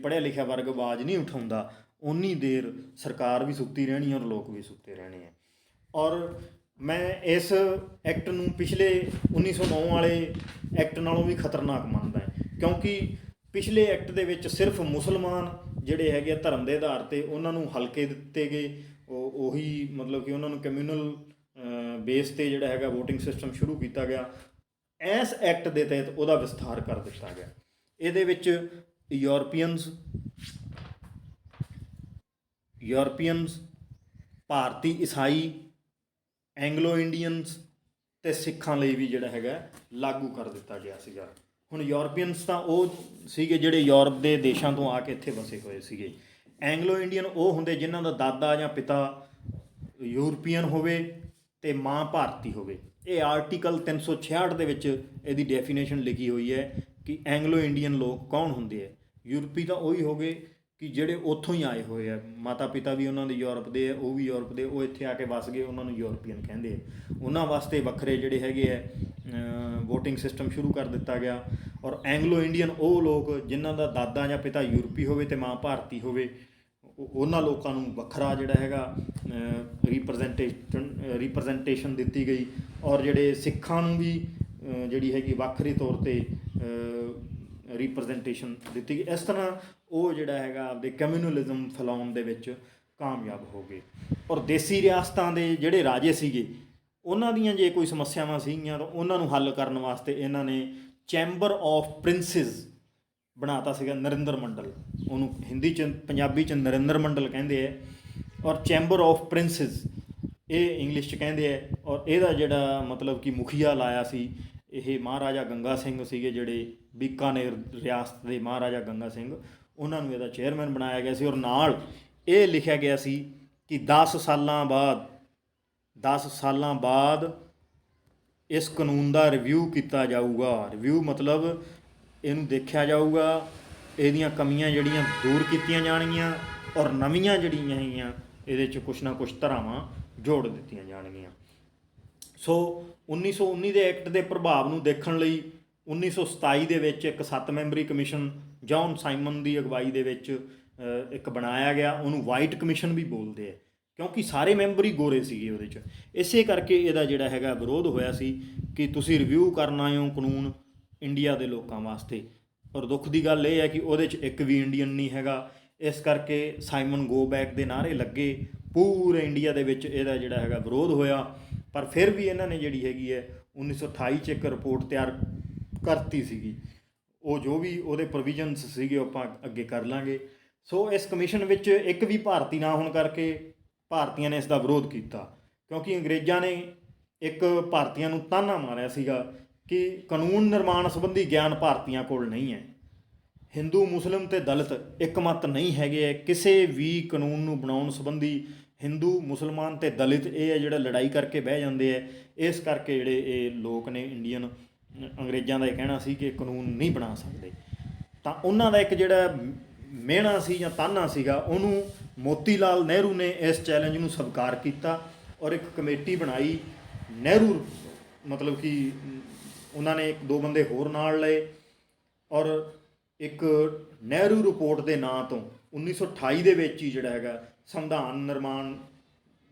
ਪੜ੍ਹਿਆ ਲਿਖਿਆ ਵਰਗ ਆਵਾਜ਼ ਨਹੀਂ ਉਠਾਉਂਦਾ, ਉਨੀ ਦੇਰ ਸਰਕਾਰ ਵੀ ਸੁੱਤੀ ਰਹਿਣੀ ਔਰ ਲੋਕ ਵੀ ਸੁੱਤੇ ਰਹਿਣੇ ਹੈ। ਔਰ ਮੈਂ ਇਸ ਐਕਟ ਨੂੰ ਪਿਛਲੇ 1909 ਵਾਲੇ ਐਕਟ ਨਾਲੋਂ ਵੀ ਖਤਰਨਾਕ ਮੰਨਦਾ, ਕਿਉਂਕਿ ਪਿਛਲੇ ਐਕਟ ਦੇ ਵਿੱਚ ਸਿਰਫ ਮੁਸਲਮਾਨ ਜਿਹੜੇ ਹੈਗੇ ਧਰਮ ਦੇ ਆਧਾਰ 'ਤੇ ਉਹਨਾਂ ਨੂੰ ਹਲਕੇ ਦਿੱਤੇ ਗਏ, ਉਹੀ ਮਤਲਬ ਕਿ ਉਹਨਾਂ ਨੂੰ ਕਮਿਊਨਲ ਬੇਸ 'ਤੇ ਜਿਹੜਾ ਹੈਗਾ ਵੋਟਿੰਗ ਸਿਸਟਮ ਸ਼ੁਰੂ ਕੀਤਾ ਗਿਆ। ਇਸ ਐਕਟ ਦੇ ਤਹਿਤ ਉਹਦਾ ਵਿਸਥਾਰ ਕਰ ਦਿੱਤਾ ਗਿਆ। ਇਹਦੇ ਵਿੱਚ ਯੂਰਪੀਅਨਸ, ਭਾਰਤੀ ਈਸਾਈ, ਐਂਗਲੋ ਇੰਡੀਅਨਸ ਅਤੇ ਸਿੱਖਾਂ ਲਈ ਵੀ ਜਿਹੜਾ ਹੈਗਾ ਲਾਗੂ ਕਰ ਦਿੱਤਾ ਗਿਆ ਸੀਗਾ। ਹੁਣ ਯੂਰਪੀਅਨਸ ਤਾਂ ਉਹ ਸੀਗੇ ਜਿਹੜੇ ਯੂਰਪ ਦੇ ਦੇਸ਼ਾਂ ਤੋਂ ਆ ਕੇ ਇੱਥੇ ਵਸੇ ਹੋਏ ਸੀਗੇ। ਐਂਗਲੋ ਇੰਡੀਅਨ ਉਹ ਹੁੰਦੇ ਜਿਨ੍ਹਾਂ ਦਾ ਦਾਦਾ ਜਾਂ ਪਿਤਾ ਯੂਰਪੀਅਨ ਹੋਵੇ ਅਤੇ ਮਾਂ ਭਾਰਤੀ ਹੋਵੇ। ਇਹ ਆਰਟੀਕਲ 366 ਦੇ ਵਿੱਚ ਇਹਦੀ ਡੈਫੀਨੇਸ਼ਨ ਲਿਖੀ ਹੋਈ ਹੈ ਕਿ ਐਂਗਲੋ ਇੰਡੀਅਨ ਲੋਕ ਕੌਣ ਹੁੰਦੇ ਹੈ। ਯੂਰਪੀ ਤਾਂ ਉਹੀ ਹੋ ਗਏ ਕਿ ਜਿਹੜੇ ਉੱਥੋਂ ਹੀ ਆਏ ਹੋਏ ਆ, ਮਾਤਾ ਪਿਤਾ ਵੀ ਉਹਨਾਂ ਦੇ ਯੂਰਪ ਦੇ ਆ, ਉਹ ਵੀ ਯੂਰਪ ਦੇ, ਉਹ ਇੱਥੇ ਆ ਕੇ ਵਸ ਗਏ, ਉਹਨਾਂ ਨੂੰ ਯੂਰਪੀਅਨ ਕਹਿੰਦੇ ਆ। ਉਹਨਾਂ ਵਾਸਤੇ ਵੱਖਰੇ ਜਿਹੜੇ ਹੈਗੇ ਆ ਵੋਟਿੰਗ ਸਿਸਟਮ ਸ਼ੁਰੂ ਕਰ ਦਿੱਤਾ ਗਿਆ। ਔਰ ਐਂਗਲੋ ਇੰਡੀਅਨ ਉਹ ਲੋਕ ਜਿਨ੍ਹਾਂ ਦਾ ਦਾਦਾ ਜਾਂ ਪਿਤਾ ਯੂਰਪੀ ਹੋਵੇ ਅਤੇ ਮਾਂ ਭਾਰਤੀ ਹੋਵੇ, ਉਹਨਾਂ ਲੋਕਾਂ ਨੂੰ ਵੱਖਰਾ ਜਿਹੜਾ ਹੈਗਾ ਰਿਪਰਜ਼ੈਂਟੇਸ਼ਨ ਦਿੱਤੀ ਗਈ। ਔਰ ਜਿਹੜੇ ਸਿੱਖਾਂ ਨੂੰ ਵੀ ਜਿਹੜੀ ਹੈਗੀ ਵੱਖਰੇ ਤੌਰ 'ਤੇ ਰਿਪਰਜ਼ੈਂਟੇਸ਼ਨ ਦਿੱਤੀ ਗਈ। ਇਸ ਤਰ੍ਹਾਂ ਉਹ ਜਿਹੜਾ ਹੈਗਾ ਆਪਦੇ ਕਮਿਊਨਲਿਜ਼ਮ ਫੈਲਾਉਣ ਦੇ ਵਿੱਚ ਕਾਮਯਾਬ ਹੋ ਗਏ। ਔਰ ਦੇਸੀ ਰਿਆਸਤਾਂ ਦੇ ਜਿਹੜੇ ਰਾਜੇ ਸੀਗੇ, ਉਹਨਾਂ ਦੀਆਂ ਜੇ ਕੋਈ ਸਮੱਸਿਆਵਾਂ ਸੀਗੀਆਂ ਤਾਂ ਉਹਨਾਂ ਨੂੰ ਹੱਲ ਕਰਨ ਵਾਸਤੇ ਇਹਨਾਂ ਨੇ ਚੈਂਬਰ ਆਫ ਪ੍ਰਿੰਸਿਸ ਬਣਾਤਾ ਸੀਗਾ, ਨਰਿੰਦਰ ਮੰਡਲ। ਉਹਨੂੰ ਹਿੰਦੀ 'ਚ ਪੰਜਾਬੀ 'ਚ ਨਰਿੰਦਰ ਮੰਡਲ ਕਹਿੰਦੇ ਹੈ, ਔਰ ਚੈਂਬਰ ਆਫ ਪ੍ਰਿੰਸਿਸ ਇਹ ਇੰਗਲਿਸ਼ 'ਚ ਕਹਿੰਦੇ ਹੈ। ਔਰ ਇਹਦਾ ਜਿਹੜਾ ਮਤਲਬ ਕਿ ਮੁਖੀਆ ਲਾਇਆ ਸੀ ਇਹ ਮਹਾਰਾਜਾ ਗੰਗਾ ਸਿੰਘ ਸੀਗੇ, ਜਿਹੜੇ ਬੀਕਾਨੇਰ ਰਿਆਸਤ ਦੇ ਮਹਾਰਾਜਾ ਗੰਗਾ ਸਿੰਘ, ਉਹਨਾਂ ਨੂੰ ਇਹਦਾ ਚੇਅਰਮੈਨ ਬਣਾਇਆ ਗਿਆ ਸੀ। ਔਰ ਨਾਲ ਇਹ ਲਿਖਿਆ ਗਿਆ ਸੀ ਕਿ 10 ਸਾਲਾਂ ਬਾਅਦ ਇਸ ਕਾਨੂੰਨ ਦਾ ਰਿਵਿਊ ਕੀਤਾ ਜਾਊਗਾ। ਰਿਵਿਊ ਮਤਲਬ ਇਹਨੂੰ ਦੇਖਿਆ ਜਾਊਗਾ, ਇਹਦੀਆਂ ਕਮੀਆਂ ਜਿਹੜੀਆਂ ਦੂਰ ਕੀਤੀਆਂ ਜਾਣਗੀਆਂ, ਔਰ ਨਵੀਆਂ ਜਿਹੜੀਆਂ ਹੈਗੀਆਂ ਇਹਦੇ 'ਚ ਕੁਛ ਨਾ ਕੁਛ ਧਾਰਾਵਾਂ ਜੋੜ ਦਿੱਤੀਆਂ ਜਾਣਗੀਆਂ। ਸੋ 1919 ਦੇ ਐਕਟ ਦੇ ਪ੍ਰਭਾਵ ਨੂੰ ਦੇਖਣ ਲਈ 1927 ਦੇ ਵਿੱਚ ਇੱਕ 7 ਮੈਂਬਰੀ ਕਮਿਸ਼ਨ ਜੌਨ ਸਾਈਮਨ ਦੀ ਅਗਵਾਈ ਦੇ ਵਿੱਚ ਇੱਕ ਬਣਾਇਆ ਗਿਆ। ਉਹਨੂੰ ਵਾਈਟ ਕਮਿਸ਼ਨ ਵੀ ਬੋਲਦੇ ਆ, ਕਿਉਂਕਿ ਸਾਰੇ ਮੈਂਬਰ ਹੀ ਗੋਰੇ ਸੀਗੇ ਉਹਦੇ 'ਚ। ਇਸੇ ਕਰਕੇ ਇਹਦਾ ਜਿਹੜਾ ਹੈਗਾ ਵਿਰੋਧ ਹੋਇਆ ਸੀ ਕਿ ਤੁਸੀਂ ਰਿਵਿਊ ਕਰਨ ਆਏ ਹੋ ਕਾਨੂੰਨ ਇੰਡੀਆ ਦੇ ਲੋਕਾਂ ਵਾਸਤੇ। ਔਰ ਦੁੱਖ ਦੀ ਗੱਲ ਇਹ ਹੈ ਕਿ ਉਹਦੇ 'ਚ ਇੱਕ ਵੀ ਇੰਡੀਅਨ ਨਹੀਂ ਹੈਗਾ। ਇਸ ਕਰਕੇ ਸਾਈਮਨ ਗੋ ਬੈਕ ਦੇ ਨਾਅਰੇ ਲੱਗੇ, ਪੂਰੇ ਇੰਡੀਆ ਦੇ ਵਿੱਚ ਇਹਦਾ ਜਿਹੜਾ ਹੈਗਾ ਵਿਰੋਧ ਹੋਇਆ। ਪਰ ਫਿਰ ਵੀ ਇਹਨਾਂ ਨੇ ਜਿਹੜੀ ਹੈਗੀ ਹੈ 1928 'ਚ ਇੱਕ ਰਿਪੋਰਟ ਤਿਆਰ ਕਰਤੀ ਸੀਗੀ। ਉਹ ਜੋ ਵੀ ਉਹਦੇ ਪ੍ਰੋਵੀਜ਼ਨਸ ਸੀਗੇ ਆਪਾਂ ਅੱਗੇ ਕਰ ਲਾਂਗੇ। ਸੋ ਇਸ ਕਮਿਸ਼ਨ ਵਿੱਚ ਇੱਕ ਵੀ ਭਾਰਤੀ ਨਾ ਹੋਣ ਕਰਕੇ ਭਾਰਤੀਆਂ ਨੇ ਇਸ ਦਾ ਵਿਰੋਧ ਕੀਤਾ, ਕਿਉਂਕਿ ਅੰਗਰੇਜ਼ਾਂ ਨੇ ਇੱਕ ਭਾਰਤੀਆਂ ਨੂੰ ਤਾਨਾ ਮਾਰਿਆ ਸੀਗਾ ਕਿ ਕਾਨੂੰਨ ਨਿਰਮਾਣ ਸੰਬੰਧੀ ਗਿਆਨ ਭਾਰਤੀਆਂ ਕੋਲ ਨਹੀਂ ਹੈ। ਹਿੰਦੂ, ਮੁਸਲਿਮ ਅਤੇ ਦਲਿਤ ਇੱਕ ਮਤ ਨਹੀਂ ਹੈਗੇ ਹੈ। ਕਿਸੇ ਵੀ ਕਾਨੂੰਨ ਨੂੰ ਬਣਾਉਣ ਸੰਬੰਧੀ ਹਿੰਦੂ, ਮੁਸਲਮਾਨ ਅਤੇ ਦਲਿਤ ਇਹ ਹੈ ਜਿਹੜਾ ਲੜਾਈ ਕਰਕੇ ਬਹਿ ਜਾਂਦੇ ਹੈ। ਇਸ ਕਰਕੇ ਜਿਹੜੇ ਇਹ ਲੋਕ ਨੇ ਇੰਡੀਅਨ, ਅੰਗਰੇਜ਼ਾਂ ਦਾ ਇਹ ਕਹਿਣਾ ਸੀ ਕਿ ਕਾਨੂੰਨ ਨਹੀਂ ਬਣਾ ਸਕਦੇ। ਤਾਂ ਉਹਨਾਂ ਦਾ ਇੱਕ ਜਿਹੜਾ ਮਿਹਣਾ ਸੀ ਜਾਂ ਤਾਨਾ ਸੀਗਾ, ਉਹਨੂੰ ਮੋਤੀ ਲਾਲ ਨਹਿਰੂ ਨੇ ਇਸ ਚੈਲੰਜ ਨੂੰ ਸਵੀਕਾਰ ਕੀਤਾ ਔਰ ਇੱਕ ਕਮੇਟੀ ਬਣਾਈ। ਨਹਿਰੂ ਮਤਲਬ ਕਿ ਉਹਨਾਂ ਨੇ 1-2 ਬੰਦੇ ਹੋਰ ਨਾਲ ਲਏ ਔਰ ਇੱਕ ਨਹਿਰੂ ਰਿਪੋਰਟ ਦੇ ਨਾਂ ਤੋਂ 1928 ਦੇ ਵਿੱਚ ਹੀ ਜਿਹੜਾ ਹੈਗਾ ਸੰਵਿਧਾਨ ਨਿਰਮਾਣ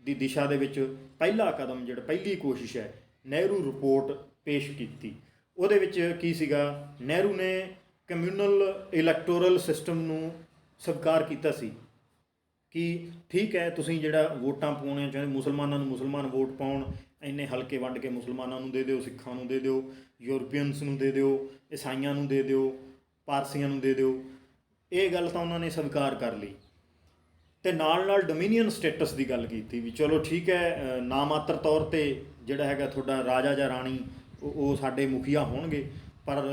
ਦੀ ਦਿਸ਼ਾ ਦੇ ਵਿੱਚ ਪਹਿਲਾ ਕਦਮ, ਜਿਹੜਾ ਪਹਿਲੀ ਕੋਸ਼ਿਸ਼ ਹੈ, ਨਹਿਰੂ ਰਿਪੋਰਟ ਪੇਸ਼ ਕੀਤੀ। ਉਹਦੇ ਵਿੱਚ ਕੀ ਸੀਗਾ, ਨਹਿਰੂ ਨੇ ਕਮਿਊਨਲ ਇਲੈਕਟੋਰਲ ਸਿਸਟਮ ਨੂੰ ਸਵੀਕਾਰ ਕੀਤਾ ਸੀ ਕਿ ਠੀਕ ਹੈ, ਤੁਸੀਂ ਜਿਹੜਾ ਵੋਟਾਂ ਪਾਉਣੀਆਂ ਚਾਹੁੰਦੇ, ਮੁਸਲਮਾਨਾਂ ਨੂੰ ਮੁਸਲਮਾਨ ਵੋਟ ਪਾਉਣ, ਇੰਨੇ ਹਲਕੇ ਵੰਡ ਕੇ ਮੁਸਲਮਾਨਾਂ ਨੂੰ ਦੇ ਦਿਓ, ਸਿੱਖਾਂ ਨੂੰ ਦੇ ਦਿਓ, ਯੂਰਪੀਅਨਸ ਨੂੰ ਦੇ ਦਿਓ, ਈਸਾਈਆਂ ਨੂੰ ਦੇ ਦਿਓ, ਪਾਰਸੀਆਂ ਨੂੰ ਦੇ ਦਿਓ। ਇਹ ਗੱਲ ਤਾਂ ਉਹਨਾਂ ਨੇ ਸਵੀਕਾਰ ਕਰ ਲਈ ਅਤੇ ਨਾਲ ਡੋਮੀਨੀਅਨ ਸਟੇਟਸ ਦੀ ਗੱਲ ਕੀਤੀ ਵੀ ਚਲੋ ਠੀਕ ਹੈ, ਨਾਮਾਤਰ ਤੌਰ 'ਤੇ ਜਿਹੜਾ ਹੈਗਾ ਤੁਹਾਡਾ ਰਾਜਾ ਜਾਂ ਰਾਣੀ ਉਹ ਸਾਡੇ ਮੁਖੀਆ ਹੋਣਗੇ, ਪਰ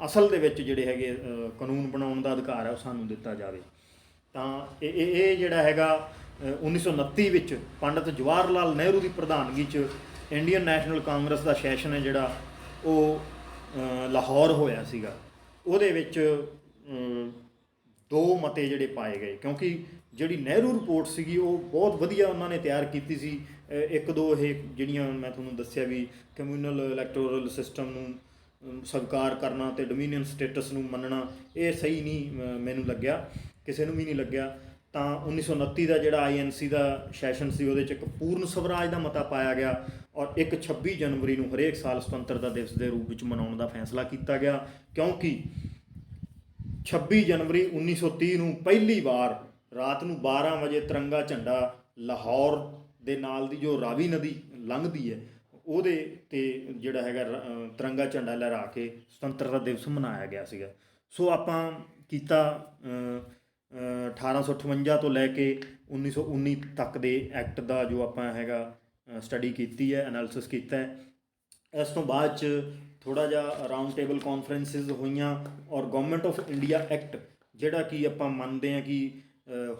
ਅਸਲ ਦੇ ਵਿੱਚ ਜਿਹੜੇ ਹੈਗੇ ਕਾਨੂੰਨ ਬਣਾਉਣ ਦਾ ਅਧਿਕਾਰ ਹੈ ਉਹ ਸਾਨੂੰ ਦਿੱਤਾ ਜਾਵੇ। ਤਾਂ ਇਹ ਜਿਹੜਾ ਹੈਗਾ 1929 ਵਿੱਚ ਪੰਡਿਤ ਜਵਾਹਰ ਲਾਲ ਨਹਿਰੂ ਦੀ ਪ੍ਰਧਾਨਗੀ 'ਚ ਇੰਡੀਅਨ ਨੈਸ਼ਨਲ ਕਾਂਗਰਸ ਦਾ ਸੈਸ਼ਨ ਹੈ ਜਿਹੜਾ ਉਹ ਲਾਹੌਰ ਹੋਇਆ ਸੀਗਾ। ਉਹਦੇ ਵਿੱਚ ਦੋ ਮਤੇ ਜਿਹੜੇ ਪਾਏ ਗਏ, ਕਿਉਂਕਿ ਜਿਹੜੀ ਨਹਿਰੂ ਰਿਪੋਰਟ ਸੀਗੀ ਉਹ ਬਹੁਤ ਵਧੀਆ ਉਹਨਾਂ ਨੇ ਤਿਆਰ ਕੀਤੀ ਸੀ। ਇੱਕ ਦੋ ਇਹ ਜਿਹੜੀਆਂ ਮੈਂ ਤੁਹਾਨੂੰ ਦੱਸਿਆ ਵੀ ਕਮਿਊਨਲ ਇਲੈਕਟੋਰਲ ਸਿਸਟਮ ਨੂੰ ਸਵੀਕਾਰ ਕਰਨਾ ਅਤੇ ਡੋਮੀਨੀਅਨ ਸਟੇਟਸ ਨੂੰ ਮੰਨਣਾ, ਇਹ ਸਹੀ ਨਹੀਂ ਮੈਨੂੰ ਲੱਗਿਆ, ਕਿਸੇ ਨੂੰ ਵੀ ਨਹੀਂ ਲੱਗਿਆ। ਤਾਂ 1929 ਦਾ ਜਿਹੜਾ INC ਦਾ ਸੈਸ਼ਨ ਸੀ ਉਹਦੇ 'ਚ ਇੱਕ ਪੂਰਨ ਸਵਰਾਜ ਦਾ ਮਤਾ ਪਾਇਆ ਗਿਆ ਔਰ ਇੱਕ 26 ਜਨਵਰੀ ਨੂੰ ਹਰੇਕ ਸਾਲ ਸੁਤੰਤਰਤਾ ਦਿਵਸ ਦੇ ਰੂਪ ਵਿੱਚ ਮਨਾਉਣ ਦਾ ਫੈਸਲਾ ਕੀਤਾ ਗਿਆ, ਕਿਉਂਕਿ 26 ਜਨਵਰੀ 1930 ਨੂੰ ਪਹਿਲੀ ਵਾਰ ਰਾਤ ਨੂੰ 12 ਵਜੇ ਤਿਰੰਗਾ ਝੰਡਾ ਲਾਹੌਰ ਦੇ ਨਾਲ ਦੀ ਜੋ ਰਾਵੀ ਨਦੀ ਲੰਘਦੀ ਹੈ ਉਹਦੇ 'ਤੇ ਜਿਹੜਾ ਹੈਗਾ ਤਿਰੰਗਾ ਝੰਡਾ ਲਹਿਰਾ ਕੇ ਸੁਤੰਤਰਤਾ ਦਿਵਸ ਮਨਾਇਆ ਗਿਆ ਸੀਗਾ। ਸੋ ਆਪਾਂ ਕੀਤਾ 1858 ਤੋਂ ਲੈ ਕੇ 1919 ਤੱਕ ਦੇ ਐਕਟ ਦਾ ਜੋ ਆਪਾਂ ਹੈਗਾ ਸਟੱਡੀ ਕੀਤੀ ਹੈ, ਐਨਾਲਿਸਿਸ ਕੀਤਾ ਹੈ। ਇਸ ਤੋਂ ਬਾਅਦ 'ਚ ਥੋੜ੍ਹਾ ਜਿਹਾ ਰਾਊਂਡ ਟੇਬਲ ਕਾਨਫਰੰਸਿਸ ਹੋਈਆਂ ਔਰ ਗਵਰਨਮੈਂਟ ਆਫ ਇੰਡੀਆ ਐਕਟ, ਜਿਹੜਾ ਕਿ ਆਪਾਂ ਮੰਨਦੇ ਹਾਂ ਕਿ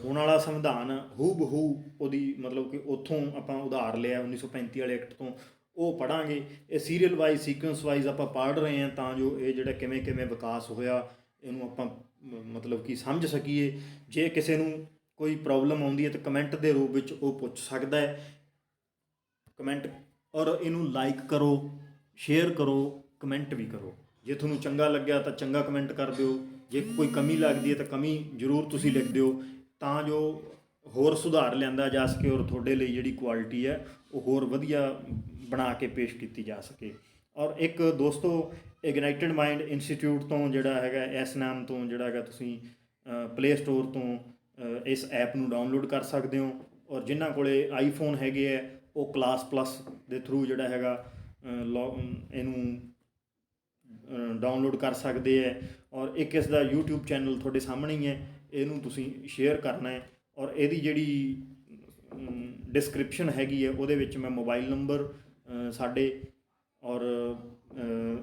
ਹੁਣ ਵਾਲਾ ਸੰਵਿਧਾਨ ਹੂ ਬਹੂ ਉਹਦੀ ਮਤਲਬ ਕਿ ਉੱਥੋਂ ਆਪਾਂ ਉਧਾਰ ਲਿਆ 1935 ਵਾਲੇ ਐਕਟ ਤੋਂ, ਉਹ ਪੜ੍ਹਾਂਗੇ। ਇਹ ਸੀਰੀਅਲ ਵਾਈਜ਼ ਸੀਕੁਐਂਸ ਵਾਈਜ਼ ਆਪਾਂ ਪੜ੍ਹ ਰਹੇ ਹਾਂ ਤਾਂ ਜੋ ਇਹ ਜਿਹੜਾ ਕਿਵੇਂ ਕਿਵੇਂ ਵਿਕਾਸ ਹੋਇਆ ਇਹਨੂੰ ਆਪਾਂ ਮਤਲਬ ਕਿ ਸਮਝ ਸਕੀਏ। ਜੇ ਕਿਸੇ ਨੂੰ ਕੋਈ ਪ੍ਰੋਬਲਮ ਆਉਂਦੀ ਹੈ ਤਾਂ ਕਮੈਂਟ ਦੇ ਰੂਪ ਵਿੱਚ ਉਹ ਪੁੱਛ ਸਕਦਾ ਹੈ, ਕਮੈਂਟ, ਔਰ ਇਹਨੂੰ ਲਾਈਕ ਕਰੋ, ਸ਼ੇਅਰ ਕਰੋ, ਕਮੈਂਟ ਵੀ ਕਰੋ। ਜੇ ਤੁਹਾਨੂੰ ਚੰਗਾ ਲੱਗਿਆ ਤਾਂ ਚੰਗਾ ਕਮੈਂਟ ਕਰ ਦਿਓ, ਜੇ ਕੋਈ ਕਮੀ ਲੱਗਦੀ ਹੈ ਤਾਂ ਕਮੀ ਜ਼ਰੂਰ ਤੁਸੀਂ ਲਿਖ ਦਿਓ ਤਾਂ ਜੋ ਹੋਰ ਸੁਧਾਰ ਲਿਆਂਦਾ ਜਾ ਸਕੇ ਔਰ ਤੁਹਾਡੇ ਲਈ ਜਿਹੜੀ ਕੁਆਲਿਟੀ ਹੈ ਉਹ ਹੋਰ ਵਧੀਆ ਬਣਾ ਕੇ ਪੇਸ਼ ਕੀਤੀ ਜਾ ਸਕੇ। ਔਰ ਇੱਕ ਦੋਸਤੋ, ਇਗਨਾਈਟਿਡ ਮਾਈਂਡ ਇੰਸਟੀਟਿਊਟ ਤੋਂ ਜਿਹੜਾ ਹੈਗਾ, ਇਸ ਨਾਮ ਤੋਂ ਜਿਹੜਾ ਹੈਗਾ ਤੁਸੀਂ ਪਲੇ ਸਟੋਰ ਤੋਂ ਇਸ ਐਪ ਨੂੰ ਡਾਊਨਲੋਡ ਕਰ ਸਕਦੇ ਹੋ। ਔਰ ਜਿਨ੍ਹਾਂ ਕੋਲੇ ਆਈਫੋਨ ਹੈਗੇ ਹੈ ਉਹ ਕਲਾਸ ਪਲੱਸ ਦੇ ਥਰੂ ਜਿਹੜਾ ਹੈਗਾ ਇਹਨੂੰ ਡਾਊਨਲੋਡ ਕਰ ਸਕਦੇ ਹੈ। ਔਰ ਇੱਕ ਇਸ ਦਾ YouTube ਚੈਨਲ ਤੁਹਾਡੇ ਸਾਹਮਣੇ ਹੀ ਹੈ, ਇਹਨੂੰ ਤੁਸੀਂ ਸ਼ੇਅਰ ਕਰਨਾ ਹੈ। ਔਰ ਇਹਦੀ ਜਿਹੜੀ ਡਿਸਕ੍ਰਿਪਸ਼ਨ ਹੈਗੀ ਹੈ ਉਹਦੇ ਵਿੱਚ ਮੈਂ ਮੋਬਾਈਲ ਨੰਬਰ ਸਾਡੇ ਔਰ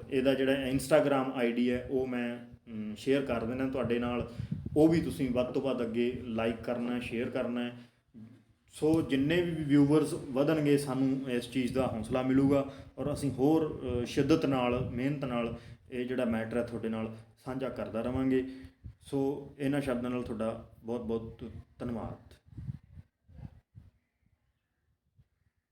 ਇਹਦਾ ਜਿਹੜਾ ਇੰਸਟਾਗ੍ਰਾਮ ID ਹੈ ਉਹ ਮੈਂ ਸ਼ੇਅਰ ਕਰ ਦੇਣਾ ਤੁਹਾਡੇ ਨਾਲ। ਉਹ ਵੀ ਤੁਸੀਂ ਵੱਧ ਤੋਂ ਵੱਧ ਅੱਗੇ ਲਾਈਕ ਕਰਨਾ, ਸ਼ੇਅਰ ਕਰਨਾ ਹੈ। ਸੋ ਜਿੰਨੇ ਵੀ ਵਿਊਵਰਸ ਵਧਣਗੇ ਸਾਨੂੰ ਇਸ ਚੀਜ਼ ਦਾ ਹੌਸਲਾ ਮਿਲੂਗਾ ਔਰ ਅਸੀਂ ਹੋਰ ਸ਼ਿੱਦਤ ਨਾਲ, ਮਿਹਨਤ ਨਾਲ ਇਹ ਜਿਹੜਾ ਮੈਟਰ ਹੈ ਤੁਹਾਡੇ ਨਾਲ ਸਾਂਝਾ ਕਰਦਾ ਰਹਾਂਗੇ। ਸੋ ਇਹਨਾਂ ਸ਼ਬਦਾਂ ਨਾਲ ਤੁਹਾਡਾ ਬਹੁਤ ਬਹੁਤ ਧੰਨਵਾਦ।